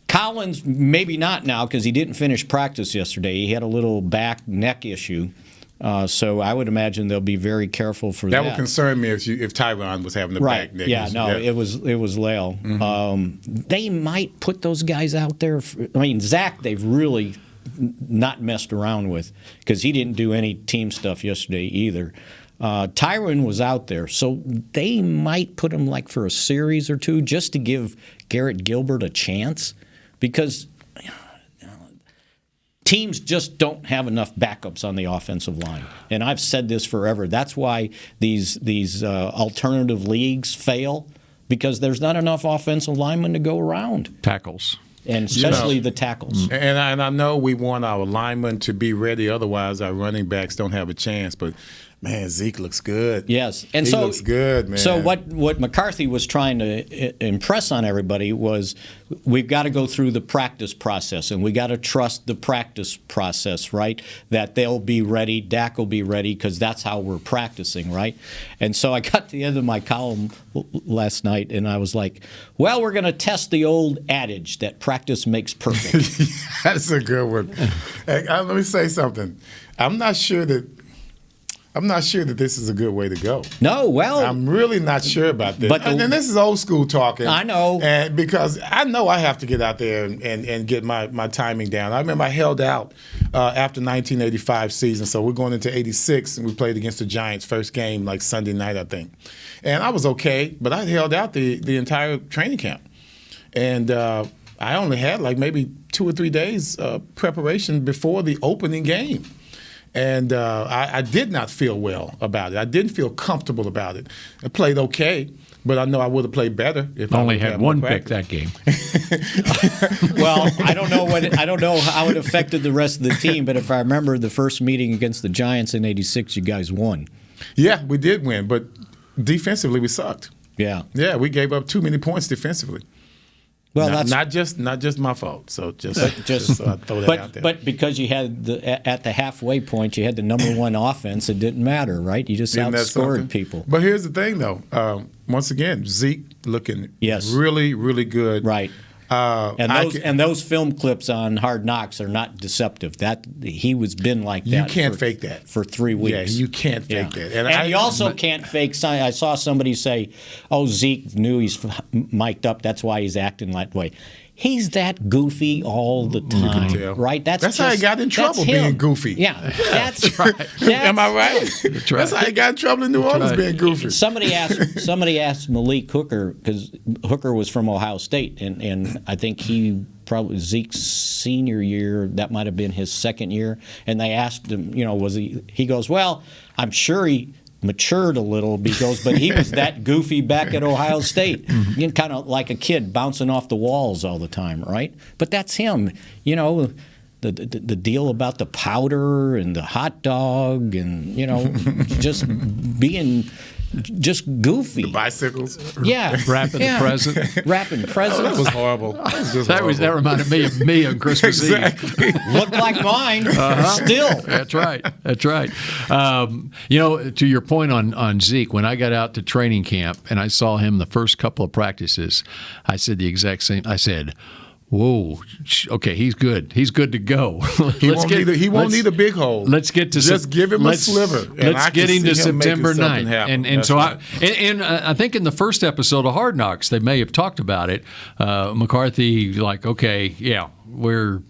Collins, maybe not now because he didn't finish practice yesterday. He had a little neck issue. So I would imagine they'll be very careful for that. That would concern me if Tyron was having the back neck issue. It was Lale. They might put those guys out there. Zach, they've really not messed around with because he didn't do any team stuff yesterday either. Tyron was out there, so they might put him like for a series or two just to give Garrett Gilbert a chance because teams just don't have enough backups on the offensive line. And I've said this forever. That's why these alternative leagues fail because there's not enough offensive linemen to go around. Tackles. And especially the tackles. And I know we want our linemen to be ready, otherwise our running backs don't have a chance. But, man, Zeke looks good. Yes. And he looks good, man. So what McCarthy was trying to impress on everybody was we've got to go through the practice process, and we got to trust the practice process, right? That they'll be ready, Dak will be ready, because that's how we're practicing, right? And so I got to the end of my column last night, and I was like, well, we're going to test the old adage that practice makes perfect. That's a good one. Hey, let me say something. I'm not sure that this is a good way to go. No, well, I'm really not sure about this. And this is old school talking. I know. And because I know I have to get out there and get my timing down. I remember I held out after 1985 season, so we're going into 86, and we played against the Giants first game like Sunday night, I think. And I was okay, but I held out the entire training camp. And I only had like maybe 2 or 3 days preparation before the opening game. And I did not feel well about it. I didn't feel comfortable about it. I played okay, but I know I would have played better if I only had one pick that game. Well, I don't know how it affected the rest of the team, but if I remember the first meeting against the Giants in '86, you guys won. Yeah, we did win, but defensively we sucked. Yeah. Yeah, we gave up too many points defensively. Well, not just my fault. So just so I throw that out there. But because you had at the halfway point, you had the number one offense, it didn't matter, right? You just outscored people. But here's the thing, though. Once again, Zeke looking really, really good. Right. And those film clips on Hard Knocks are not deceptive. That he was been like that. You can't fake that for 3 weeks. Yeah, you can't fake that. And you also can't fake. I saw somebody say, "Oh, Zeke knew he's mic'd up. That's why he's acting that way." He's that goofy all the time, right? That's how he got in trouble being goofy. Yeah, that's right. Am I right? That's how he got in trouble in New Orleans being goofy. Somebody asked Malik Hooker because Hooker was from Ohio State, and I think he probably Zeke's senior year. That might have been his second year, and they asked him, was he? He goes, "Well, I'm sure he matured a little because, but he was that goofy back at Ohio State, kind of like a kid bouncing off the walls all the time, right?" But that's him, the deal about the powder and the hot dog and just being just goofy. The bicycles. Yeah. Wrapping the present. Wrapping presents. Oh, that was horrible. That reminded me of me on Christmas Eve. Looked like mine. Still. That's right. To your point on Zeke, when I got out to training camp and I saw him the first couple of practices, I said the exact same. I said, "Whoa, okay, he's good. He's good to go." He won't need a big hole. Let's get to just give him a sliver. Let's get him to September 9th. I think in the first episode of Hard Knocks, they may have talked about it. McCarthy, okay, yeah, we're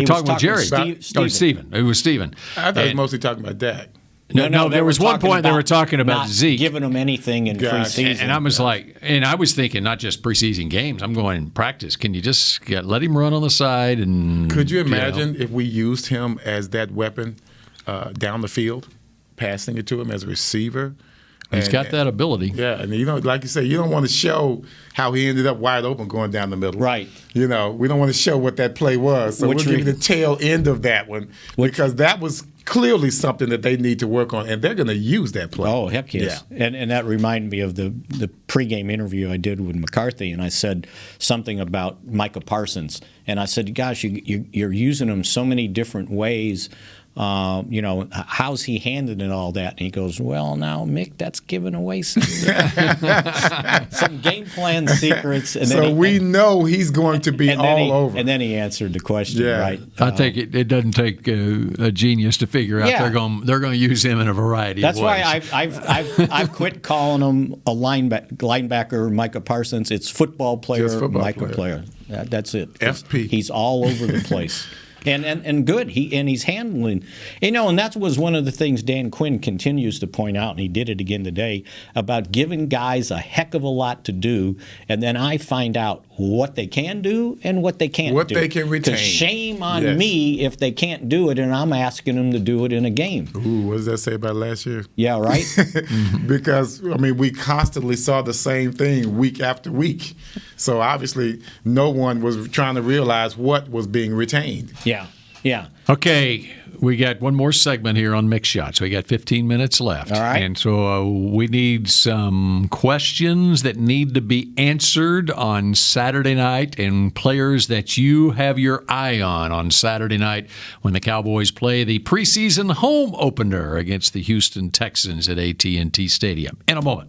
talking with Jerry. Steven. It was Steven. I thought he was mostly talking about Dak. No, there was one point they were talking about Zeke. Giving him anything in preseason. And I was I was thinking not just preseason games. I'm going in practice. Can you just let him run on the side? And could you imagine if we used him as that weapon down the field, passing it to him as a receiver? He's got that ability. Yeah, and like you say, you don't want to show how he ended up wide open going down the middle. Right. We don't want to show what that play was. So we'll give you the tail end of that one because that was clearly something that they need to work on, and they're going to use that play. Oh, heck yes. Yeah. And that reminded me of the pregame interview I did with McCarthy, and I said something about Micah Parsons. And I said, gosh, you're using him so many different ways, how's he handling all that? And he goes, well, now, Mick, that's giving away some game plan secrets. And so we know he's going to be all over. And then he answered the question, right? I take it doesn't take a genius to figure out they're going to use him in a variety of ways. That's why I've quit calling him a linebacker, Micah Parsons. It's football player, Micah player. That's it. FP. He's all over the place. And good. He's handling, and that was one of the things Dan Quinn continues to point out, and he did it again today, about giving guys a heck of a lot to do, and then I find out what they can do and what they can't do. What they can retain. 'Cause shame on me if they can't do it, and I'm asking them to do it in a game. Ooh, what does that say about last year? Yeah, right? Because, we constantly saw the same thing week after week. So obviously no one was trying to realize what was being retained. Yeah. Okay, we got one more segment here on Mix Shots. We got 15 minutes left. All right. And so we need some questions that need to be answered on Saturday night and players that you have your eye on Saturday night when the Cowboys play the preseason home opener against the Houston Texans at AT&T Stadium. In a moment.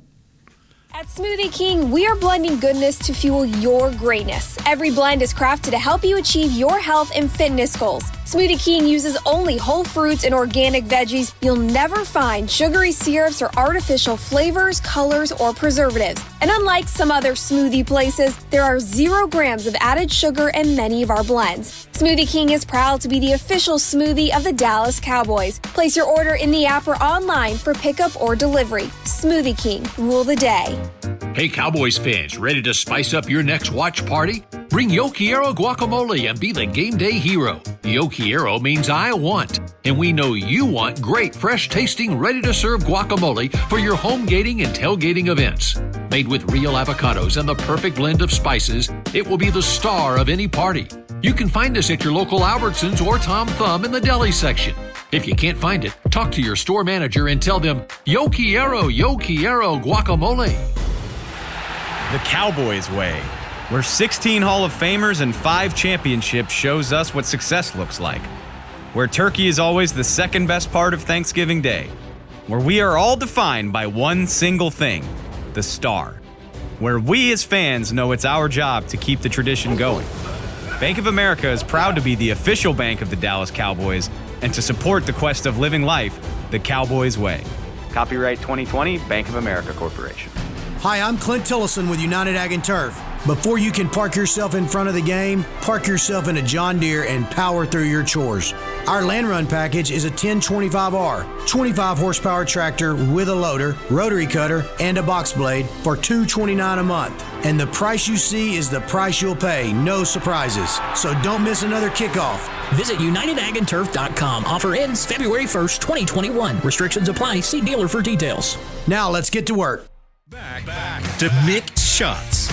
At Smoothie King, we are blending goodness to fuel your greatness. Every blend is crafted to help you achieve your health and fitness goals. Smoothie King uses only whole fruits and organic veggies. You'll never find sugary syrups or artificial flavors, colors, or preservatives. And unlike some other smoothie places, there are 0 grams of added sugar in many of our blends. Smoothie King is proud to be the official smoothie of the Dallas Cowboys. Place your order in the app or online for pickup or delivery. Smoothie King, rule the day. Hey, Cowboys fans, ready to spice up your next watch party? Bring Yo Quiero guacamole and be the game day hero. Yo Quiero means I want, and we know you want great, fresh-tasting, ready-to-serve guacamole for your home gating and tailgating events. Made with real avocados and the perfect blend of spices, it will be the star of any party. You can find us at your local Albertsons or Tom Thumb in the deli section. If you can't find it, talk to your store manager and tell them, Yo Quiero guacamole. The Cowboys way, where 16 Hall of Famers and 5 championships shows us what success looks like. Where turkey is always the second best part of Thanksgiving Day. Where we are all defined by one single thing, the star. Where we as fans know it's our job to keep the tradition going. Bank of America is proud to be the official bank of the Dallas Cowboys and to support the quest of living life the Cowboys way. Copyright 2020, Bank of America Corporation. Hi, I'm Clint Tillison with United Ag and Turf. Before you can park yourself in front of the game, park yourself in a John Deere and power through your chores. Our Land Run package is a 1025R, 25 horsepower tractor with a loader, rotary cutter, and a box blade for $229 a month. And the price you see is the price you'll pay, no surprises. So don't miss another kickoff. Visit UnitedAgAndTurf.com. Offer ends February 1st, 2021. Restrictions apply. See dealer for details. Now let's get to work. Back to Mixed Shots.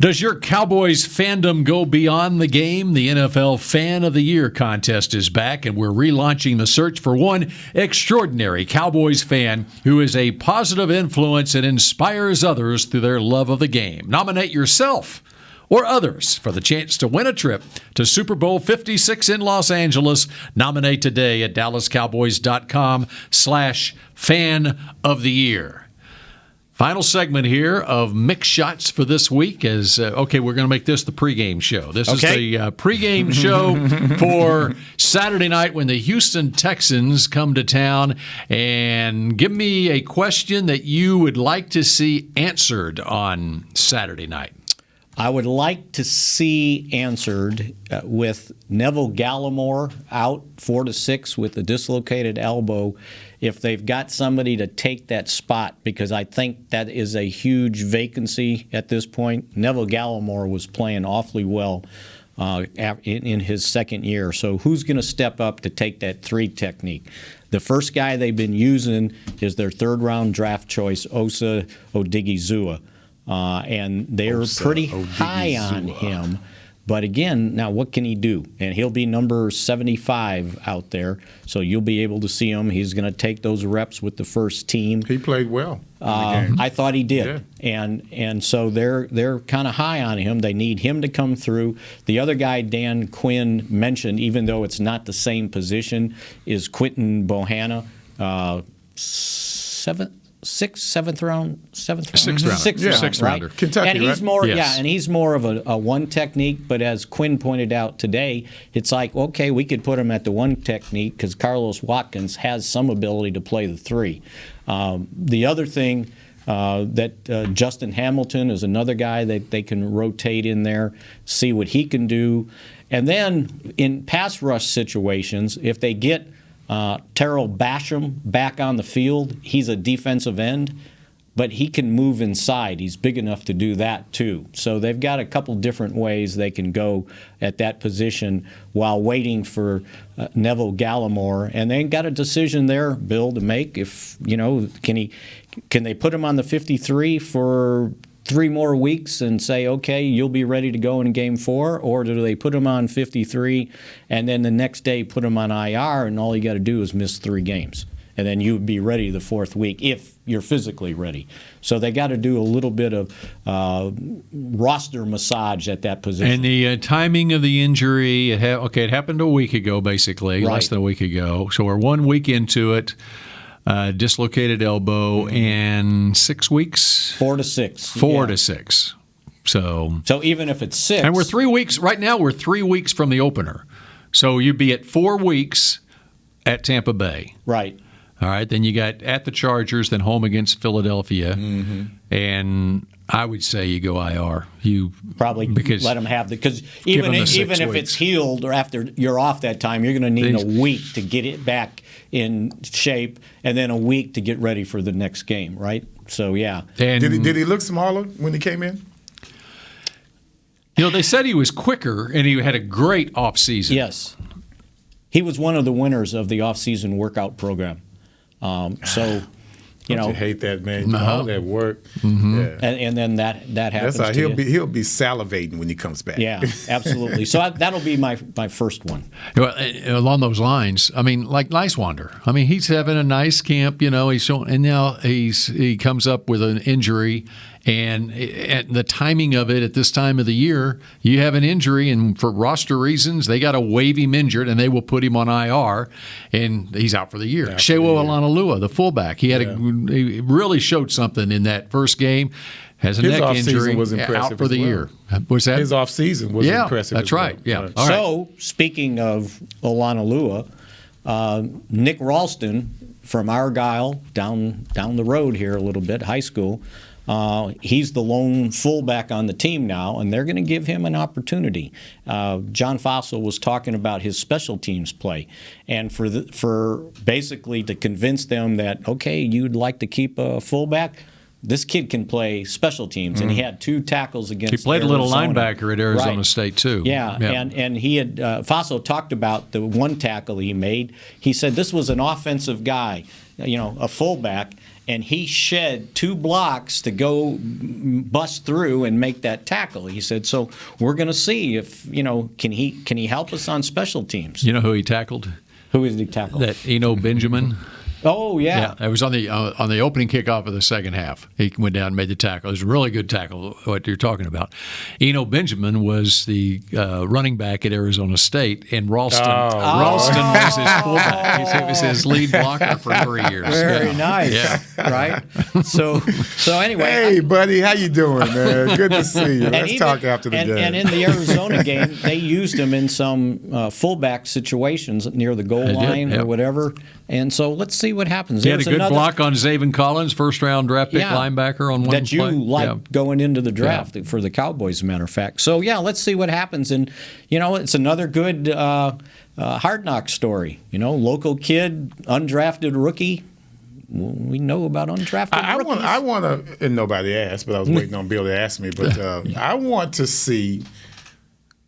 Does your Cowboys fandom go beyond the game? The NFL Fan of the Year contest is back, and we're relaunching the search for one extraordinary Cowboys fan who is a positive influence and inspires others through their love of the game. Nominate yourself or others for the chance to win a trip to Super Bowl 56 in Los Angeles. Nominate today at DallasCowboys.com/Fan of the Year. Final segment here of Mix Shots for this week is, we're going to make this the pregame show. This is the pregame show for Saturday night when the Houston Texans come to town. And give me a question that you would like to see answered on Saturday night. I would like to see answered with Neville Gallimore out 4 to 6 with a dislocated elbow, if they've got somebody to take that spot, because I think that is a huge vacancy at this point. Neville Gallimore was playing awfully well in his second year. So who's going to step up to take that 3 technique? The first guy they've been using is their third-round draft choice, Osa Odigizua. And they're pretty high on him. But again, now what can he do? And he'll be number 75 out there, so you'll be able to see him. He's going to take those reps with the first team. He played well. I thought he did, and so they're kind of high on him. They need him to come through. The other guy Dan Quinn mentioned, even though it's not the same position, is Quentin Bohanna, sixth rounder, right? Kentucky, and he's right? more, Yes. and he's more of a one technique. But as Quinn pointed out today, it's like, okay, we could put him at the one technique because Carlos Watkins has some ability to play the three. The other thing that Justin Hamilton is another guy that they can rotate in there, see what he can do, and then in pass rush situations, if they get Terrell Basham back on the field. He's a defensive end, but he can move inside. He's big enough to do that too. So they've got a couple different ways they can go at that position while waiting for Neville Gallimore. And they got a decision there, Bill, to make. If can they put him on the 53 for 3 more weeks and say, okay, you'll be ready to go in Game 4? Or do they put him on 53 and then the next day put him on IR and all you got to do is miss 3 games? And then you would be ready the 4th week if you're physically ready. So they got to do a little bit of roster massage at that position. And the timing of the injury, it happened a week ago, basically, Right. less than a week ago. So we're 1 week into it. Dislocated elbow, and 6 weeks? 4 to 6. 4 to 6. So even if it's 6. And we're 3 weeks, right now we're 3 weeks from the opener. So you'd be at 4 weeks at Tampa Bay. Right. All right, then you got at the Chargers, then home against Philadelphia. And I would say you go IR. You probably let them have because even if it's healed or after you're off that time, you're going to need a week to get it back in shape, and then a week to get ready for the next game, right? So yeah. And did he look smaller when he came in? They said he was quicker, and he had a great offseason. Yes, he was one of the winners of the offseason workout program. You hate that, man. All that work, and then that happens. That's how he'll be salivating when he comes back. Yeah, absolutely. So that'll be my first one. Well, along those lines, I mean, like Nicewander. I mean, he's having a nice camp. He's showing, and now he comes up with an injury. And at the timing of it at this time of the year, you have an injury, and for roster reasons, they got to waive him injured, and they will put him on IR, and he's out for the year. Shewo Alanalua, the fullback, he really showed something in that first game. Has a neck injury, was impressive out for the year. Was that his offseason was impressive? That's right. Yeah. Right. All so speaking of Alanalua, Nick Ralston from Argyle, down the road here a little bit, high school. He's the lone fullback on the team now, and they're going to give him an opportunity. John Fossil was talking about his special teams play, and for basically to convince them that, okay, you'd like to keep a fullback, this kid can play special teams, and he had 2 tackles against He played Arizona. A little linebacker at Arizona Right. State, too. Yeah. And he had Fossil talked about the one tackle he made. He said this was an offensive guy, a fullback, and he shed 2 blocks to go bust through and make that tackle. He said, so we're going to see if, can he help us on special teams? You know who he tackled? Who is he tackled? That Eno Benjamin. Oh, yeah. It was on the opening kickoff of the second half. He went down and made the tackle. It was a really good tackle, what you're talking about. Eno Benjamin was the running back at Arizona State, and Ralston was his fullback. He was his lead blocker for 3 years. Very nice. Yeah. Right? So anyway. Hey, buddy, how you doing, man? Good to see you. Let's talk after the game. And in the Arizona game, they used him in some fullback situations near the goal line or whatever. And so let's see what happens. He had a good block on Zavin Collins, first-round draft pick linebacker on one that you play. Going into the draft for the Cowboys, as a matter of fact. So, let's see what happens. And, it's another good Hard Knock story. Local kid, undrafted rookie. We know about undrafted rookies. I want to, and nobody asked, but I was waiting on Bill to ask me, but I want to see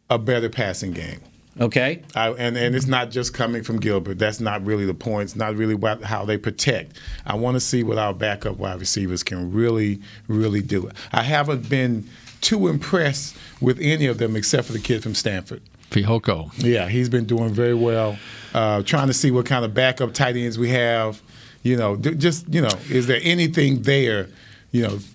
a better passing game. Okay. And it's not just coming from Gilbert. That's not really the point. It's not really how they protect. I want to see what our backup wide receivers can really, really do. I haven't been too impressed with any of them except for the kid from Stanford. Fihoko. Yeah, he's been doing very well. Trying to see what kind of backup tight ends we have. Is there anything there?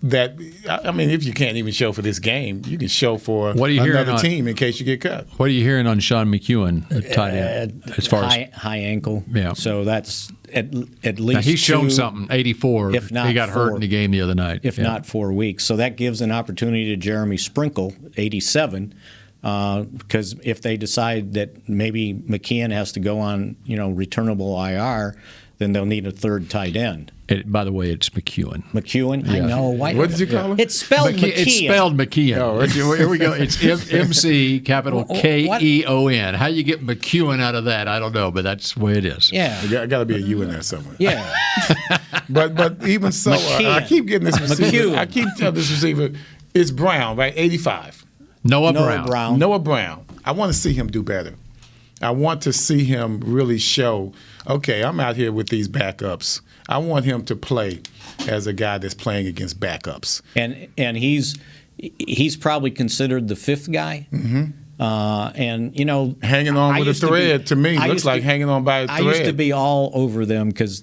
That I mean, if you can't even show for this game, you can show for another team in case you get cut. What are you hearing on Sean McEwen, the tight end, as far as high ankle? Yeah. So that's at least now he's shown something. 84. If not, he got hurt in the game the other night. If not 4 weeks, so that gives an opportunity to Jeremy Sprinkle, 87. Because if they decide that maybe McKeon has to go on, returnable IR, then they'll need a third tight end. By the way, it's McEwen. McEwen? Yeah. I know. What did you call him? It's spelled McKeon. It's spelled McKeon. Oh, here we go. It's MC capital Keon. How you get McEwen out of that, I don't know, but that's the way it is. Yeah. There got to be a U in there somewhere. Yeah. but even so, I keep getting this receiver. I keep telling this receiver, it's Brown, right? 85. Noah Brown. Noah Brown. I want to see him do better. I want to see him really show, okay, I'm out here with these backups. I want him to play as a guy that's playing against backups. And he's probably considered the fifth guy. Mm-hmm. Hanging on with a thread to me looks like hanging on by a thread. I used to be all over them because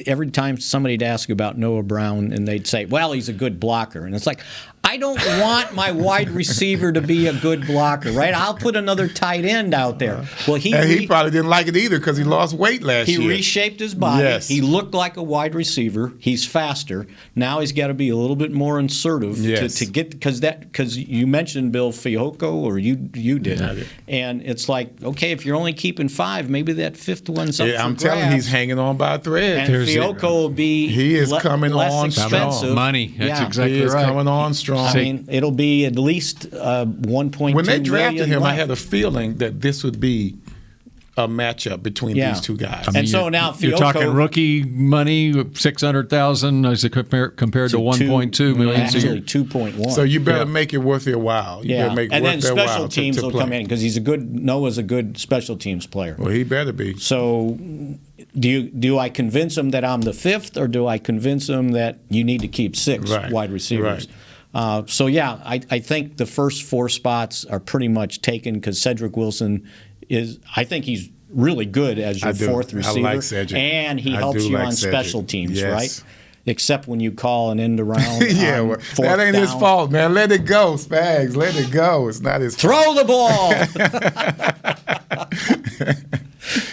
every time somebody'd ask about Noah Brown and they'd say, well, he's a good blocker. And it's like, I don't want my wide receiver to be a good blocker, right? I'll put another tight end out there. Well, he probably didn't like it either because he lost weight last year. He reshaped his body. Yes. He looked like a wide receiver. He's faster. Now he's got to be a little bit more assertive to get because you mentioned Bill Fihoko or you did, and it's like, okay, if you're only keeping 5, maybe that fifth one's up for I'm grabs. telling you, he's hanging on by a thread. And Fihoko will be coming less on expensive. strong. Money. That's exactly he is right. coming on strong. I mean, it'll be at least 1.2 When they drafted him, left. I had a feeling that this would be a matchup between these two guys. And so now you're talking rookie money, $600,000 as compared to 1.2 million. Actually, 2.1. So you better make it worth your while. You better make it and worth then their special while teams to will play. come in because Noah's a good special teams player. Well, he better be. So do I convince him that I'm the fifth, or do I convince him that you need to keep 6 wide receivers? Right. I think the first 4 spots are pretty much taken because Cedric Wilson I think he's really good as your fourth receiver. I like Cedric. And he helps you on special teams, right? Except when you call an end around. That ain't his fault, man. Let it go, Spags. Let it go. It's not his fault. Throw the ball.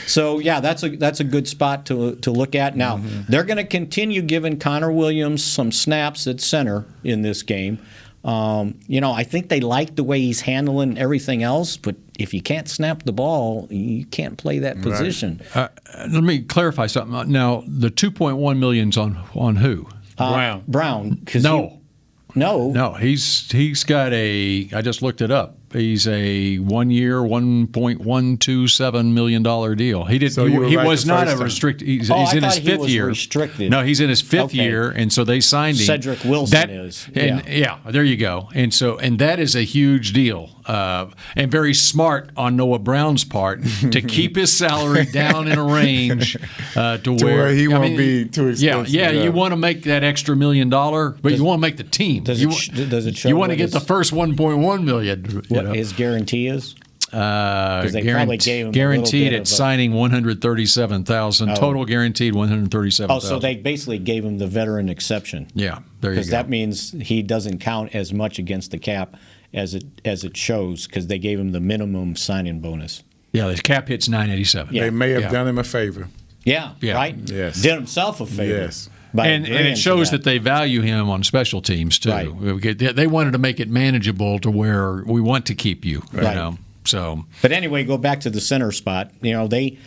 So that's a good spot to look at. Now they're going to continue giving Conor Williams some snaps at center in this game. I think they like the way he's handling everything else, but if you can't snap the ball, you can't play that position. Let me clarify something. Now, the $2.1 million's on who? Brown. No, he's got I just looked it up. He's a 1-year, $1.127 million deal. He did. So he was not a restricted. He's in his 5th year. Restricted. No, he's in his 5th year, and so they signed him. Cedric Wilson is. There you go. And that is a huge deal, and very smart on Noah Brown's part to keep his salary down in a range to where he won't be too expensive. Yeah. You want to make that extra $1 million, but you want to make the team. Does it show? You want to get the first $1.1 million. What his guarantee is? Because they probably gave him guaranteed at signing $137,000. Total guaranteed $137,000. Oh, so they basically gave him the veteran exception. Yeah, there you go. Because that means he doesn't count as much against the cap as it shows, because they gave him the minimum signing bonus. Yeah, the cap hits $987. They may have done him a favor. Yeah, right? Yes. Did himself a favor. Yes. And it shows that they value him on special teams too. Right. They wanted to make it manageable to where we want to keep you. Right. You know? So. But anyway, go back to the center spot. They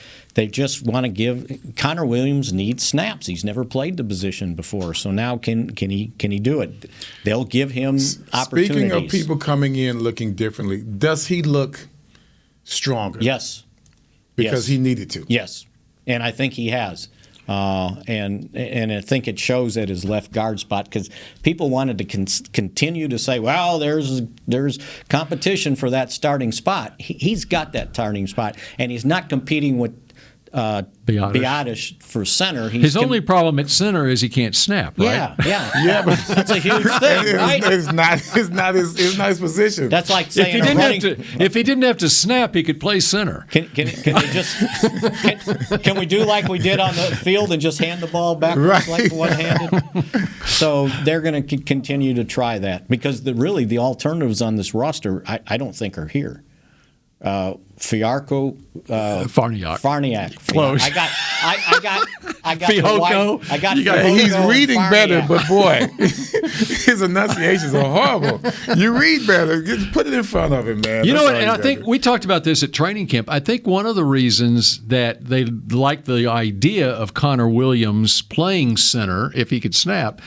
just want to give Conor Williams needs snaps. He's never played the position before, so now can he do it? They'll give him opportunities. Speaking of people coming in looking differently, does he look stronger? Yes, because he needed to. Yes, and I think he has. And I think it shows at his left guard spot, because people wanted to continue to say, well, there's competition for that starting spot. He's got that starting spot, and he's not competing with Biadasz for center. His only problem at center is he can't snap, right? Yeah, but that's a huge thing, right? It's not his position. That's like saying if he didn't have to snap, he could play center. Can we do like we did on the field and just hand the ball backwards like one-handed? So they're going to continue to try that because the alternatives on this roster I don't think are here. Farniak. Close. I got Fihoko. He's reading better, but boy, his enunciations are horrible. You read better. Just put it in front of him, man. You know what? And I think we talked about this at training camp. I think one of the reasons that they like the idea of Conor Williams playing center, if he could snap,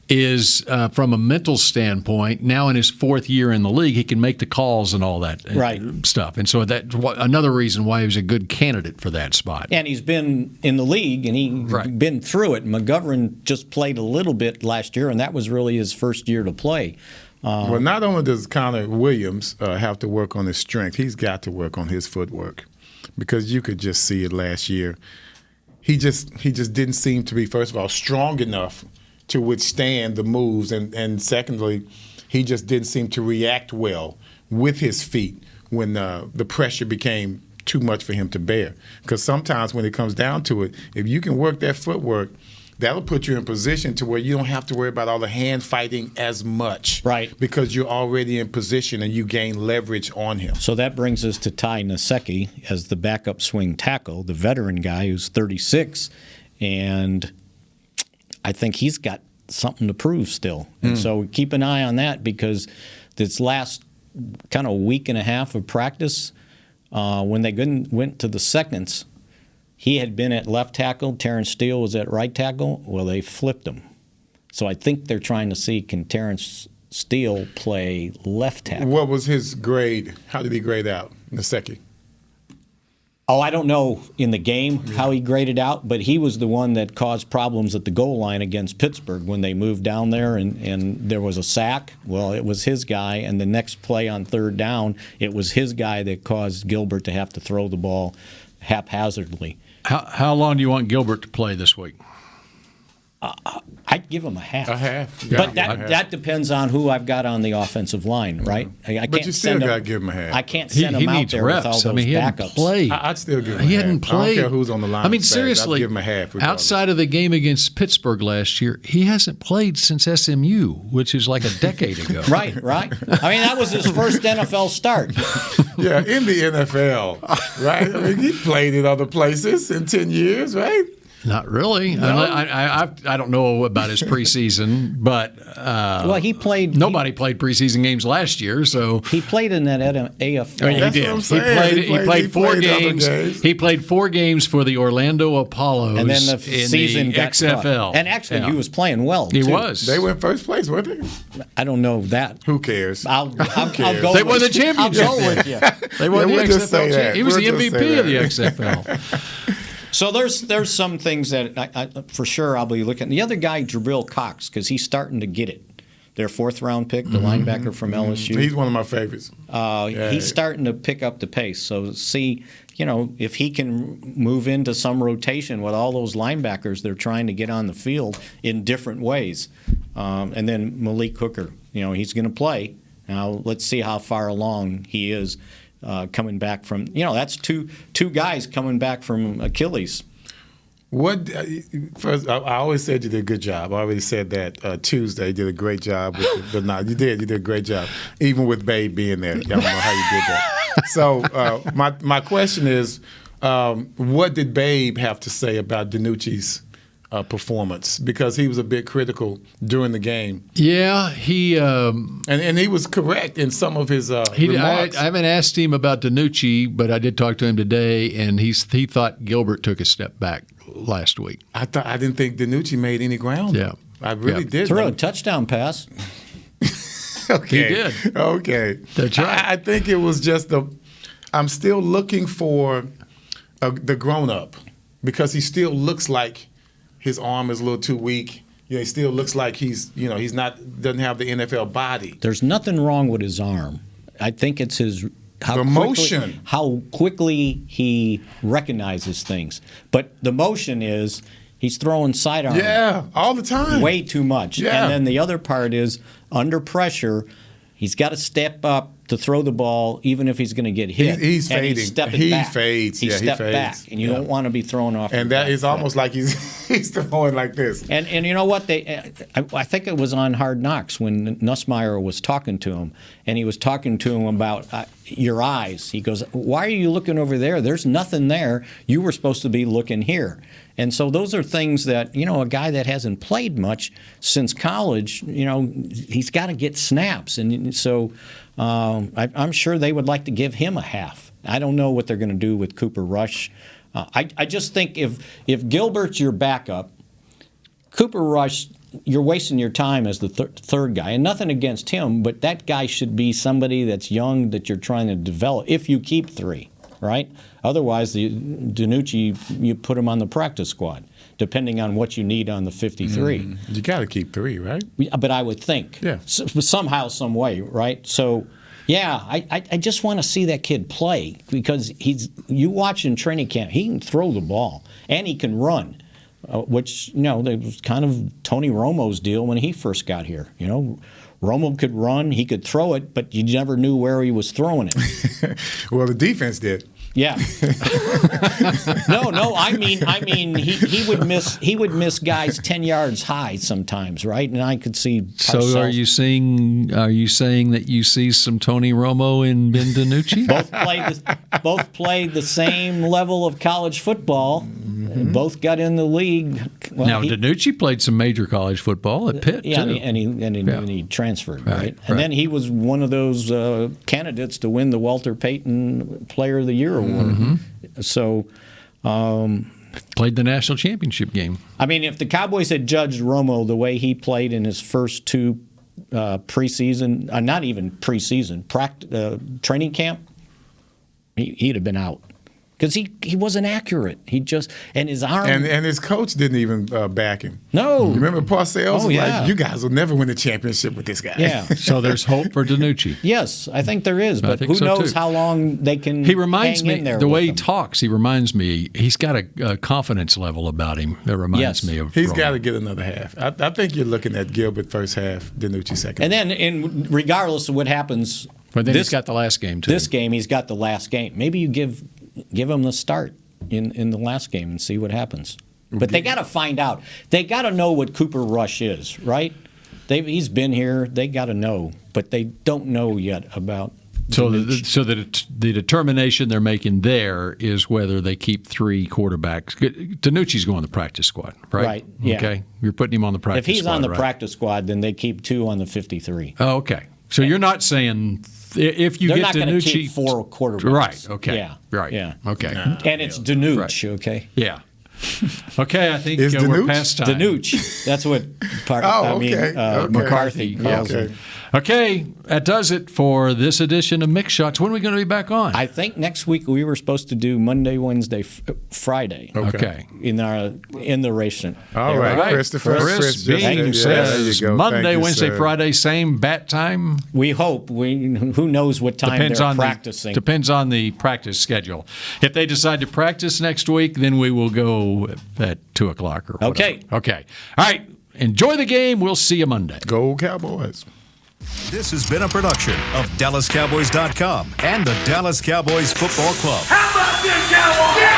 is from a mental standpoint. Now in his 4th year in the league, he can make the calls and all that stuff. And so that's another reason why he was a good candidate for that spot. And he's been in the league, and he's been through it. McGovern just played a little bit last year, and that was really his first year to play. Well, not only does Conor Williams have to work on his strength, he's got to work on his footwork because you could just see it last year. He just didn't seem to be, first of all, strong enough to withstand the moves, and secondly, he just didn't seem to react well with his feet when the pressure became too much for him to bear. Because sometimes when it comes down to it, if you can work that footwork, that'll put you in position to where you don't have to worry about all the hand fighting as much. Right. Because you're already in position and you gain leverage on him. So that brings us to Ty Naseki as the backup swing tackle, the veteran guy who's 36. And I think he's got something to prove still. And so keep an eye on that because this last kind of week and a half of practice, when they went to the seconds, he had been at left tackle. Terrence Steele was at right tackle. Well, they flipped him. So I think they're trying to see, can Terrence Steele play left tackle? What was his grade? How did he grade out, Naseki? Oh, I don't know in the game how he graded out, but he was the one that caused problems at the goal line against Pittsburgh when they moved down there and there was a sack. Well, it was his guy, and the next play on 3rd down, it was his guy that caused Gilbert to have to throw the ball haphazardly. How long do you want Gilbert to play this week? I'd give him a half. A half. But that depends on who I've got on the offensive line, right? But you still got to give him a half. I can't send him out there reps. with all those he backups. hadn't played. I'd still give him a half. He hadn't played. I don't care who's on the line. I mean, seriously, I'd give him a half. Regardless. Outside of the game against Pittsburgh last year, he hasn't played since SMU, which is like a decade ago. Right. I mean, that was his first NFL start. Yeah, in the NFL, right? I mean, he played in other places in 10 years, right? Not really. No? I don't know about his preseason, but well, he played. Nobody played preseason games last year, so he played in that AFL. I mean, he did. He played 4 games. He played 4 games for the Orlando Apollos, and then the season got XFL. Cut. And actually, he was playing well. He too. was. They went first place, weren't they? I don't know that. Who cares? I'll go. They won the championship. I'll go with you. They won the XFL. He was the MVP of the XFL. So there's some things that I for sure I'll be looking at. The other guy, Jabril Cox, because he's starting to get it. Their 4th-round pick, the linebacker from LSU. He's one of my favorites. He's starting to pick up the pace. So see, if he can move into some rotation with all those linebackers they're trying to get on the field in different ways. And then Malik Hooker, he's going to play. Now let's see how far along he is. Coming back from, that's two guys coming back from Achilles. First, I always said you did a good job. I already said that Tuesday. You did a great job. But no, you did a great job. Even with Babe being there. I don't know how you did that. So my question is, what did Babe have to say about DiNucci's performance? Because he was a bit critical during the game. Yeah, he and he was correct in some of his remarks. I haven't asked him about DiNucci, but I did talk to him today, and he thought Gilbert took a step back last week. I didn't think DiNucci made any ground. Yeah, I really did. Threw a touchdown pass. Okay, he did. Okay, that's right. I think it was just I'm still looking for the grown up because he still looks like. His arm is a little too weak. He still looks like he's doesn't have the NFL body. There's nothing wrong with his arm. I think it's his how quickly he recognizes things. But the motion is he's throwing sidearm. Yeah, all the time. Way too much. Yeah. And then the other part is under pressure, he's got to step up to throw the ball, even if he's going to get hit. He's fading. He's stepping he back. fades. He stepped back, and you don't want to be thrown off. And that is almost like he's throwing like this. And you know what? I think it was on Hard Knocks when Nussmeier was talking to him, and he was talking to him about your eyes. He goes, "Why are you looking over there? There's nothing there. You were supposed to be looking here." And so those are things that, a guy that hasn't played much since college, he's got to get snaps. And so I'm sure they would like to give him a half. I don't know what they're going to do with Cooper Rush. I just think if Gilbert's your backup, Cooper Rush, you're wasting your time as the third guy. And nothing against him, but that guy should be somebody that's young that you're trying to develop if you keep three. Right? Otherwise, DiNucci, you put him on the practice squad, depending on what you need on the 53. You got to keep three, right? But I would think. Yeah. Somehow, some way, right? So, yeah, I just want to see that kid play because you watch in training camp, he can throw the ball and he can run, which, that was kind of Tony Romo's deal when he first got here, Romo could run, he could throw it, but you never knew where he was throwing it. Well, the defense did. Yeah. No. I mean, he would miss guys 10 yards high sometimes, right? And I could see. Parcells. So are you saying that you see some Tony Romo in Ben DiNucci? Both played the same level of college football. Mm-hmm. Both got in the league. Well, now DiNucci played some major college football at Pitt. Yeah, too. and he transferred, right? And then he was one of those candidates to win the Walter Payton Player of the Year award. Mm-hmm. So. Played the national championship game. I mean, if the Cowboys had judged Romo the way he played in his first two preseason, not even preseason, training camp, he'd have been out. Because he wasn't accurate. And his arm. And his coach didn't even back him. No. Remember Parcells? Oh, yeah. Like, you guys will never win a championship with this guy. Yeah. So there's hope for DiNucci. Yes, I think there is. But who knows how long they can He reminds hang me, in there the way he him. talks, he reminds me, he's got a confidence level about him that reminds me of He's Romo. got to get another half. I think you're looking at Gilbert first half, DiNucci second. And then, regardless of what happens. But then he's got the last game, too. This game, he's got the last game. Maybe you give him the start in the last game and see what happens. But they got to find out. They got to know what Cooper Rush is, right? He's been here. They got to know, but they don't know yet about. So the determination they're making there is whether they keep three quarterbacks. DiNucci's going on the practice squad, right? Right. Yeah. Okay. You're putting him on the practice squad. If he's on the right? practice squad, then they keep two on the 53. Oh, okay. So you're not saying if you They're get not going to DiNucci, keep four quarterbacks. right? Okay. Yeah. Right. Yeah. Okay. And it's DiNucci, Right. okay? Yeah. Okay, I think Is we're DiNucci? past time. DiNucci. That's what McCarthy calls it. Okay, that does it for this edition of Mix Shots. When are we going to be back on? I think next week we were supposed to do Monday, Wednesday, Friday. Okay. In the racing. All right, Christopher. Chris Thank you, sir. There you go. Monday, Thank you, Wednesday, sir. Friday, same bat time. We hope. Who knows what time they're practicing? Depends on the practice schedule. If they decide to practice next week, then we will go at 2 o'clock or whatever. Okay. Okay. All right. Enjoy the game. We'll see you Monday. Go Cowboys. This has been a production of DallasCowboys.com and the Dallas Cowboys Football Club. How about this, Cowboys? Yeah!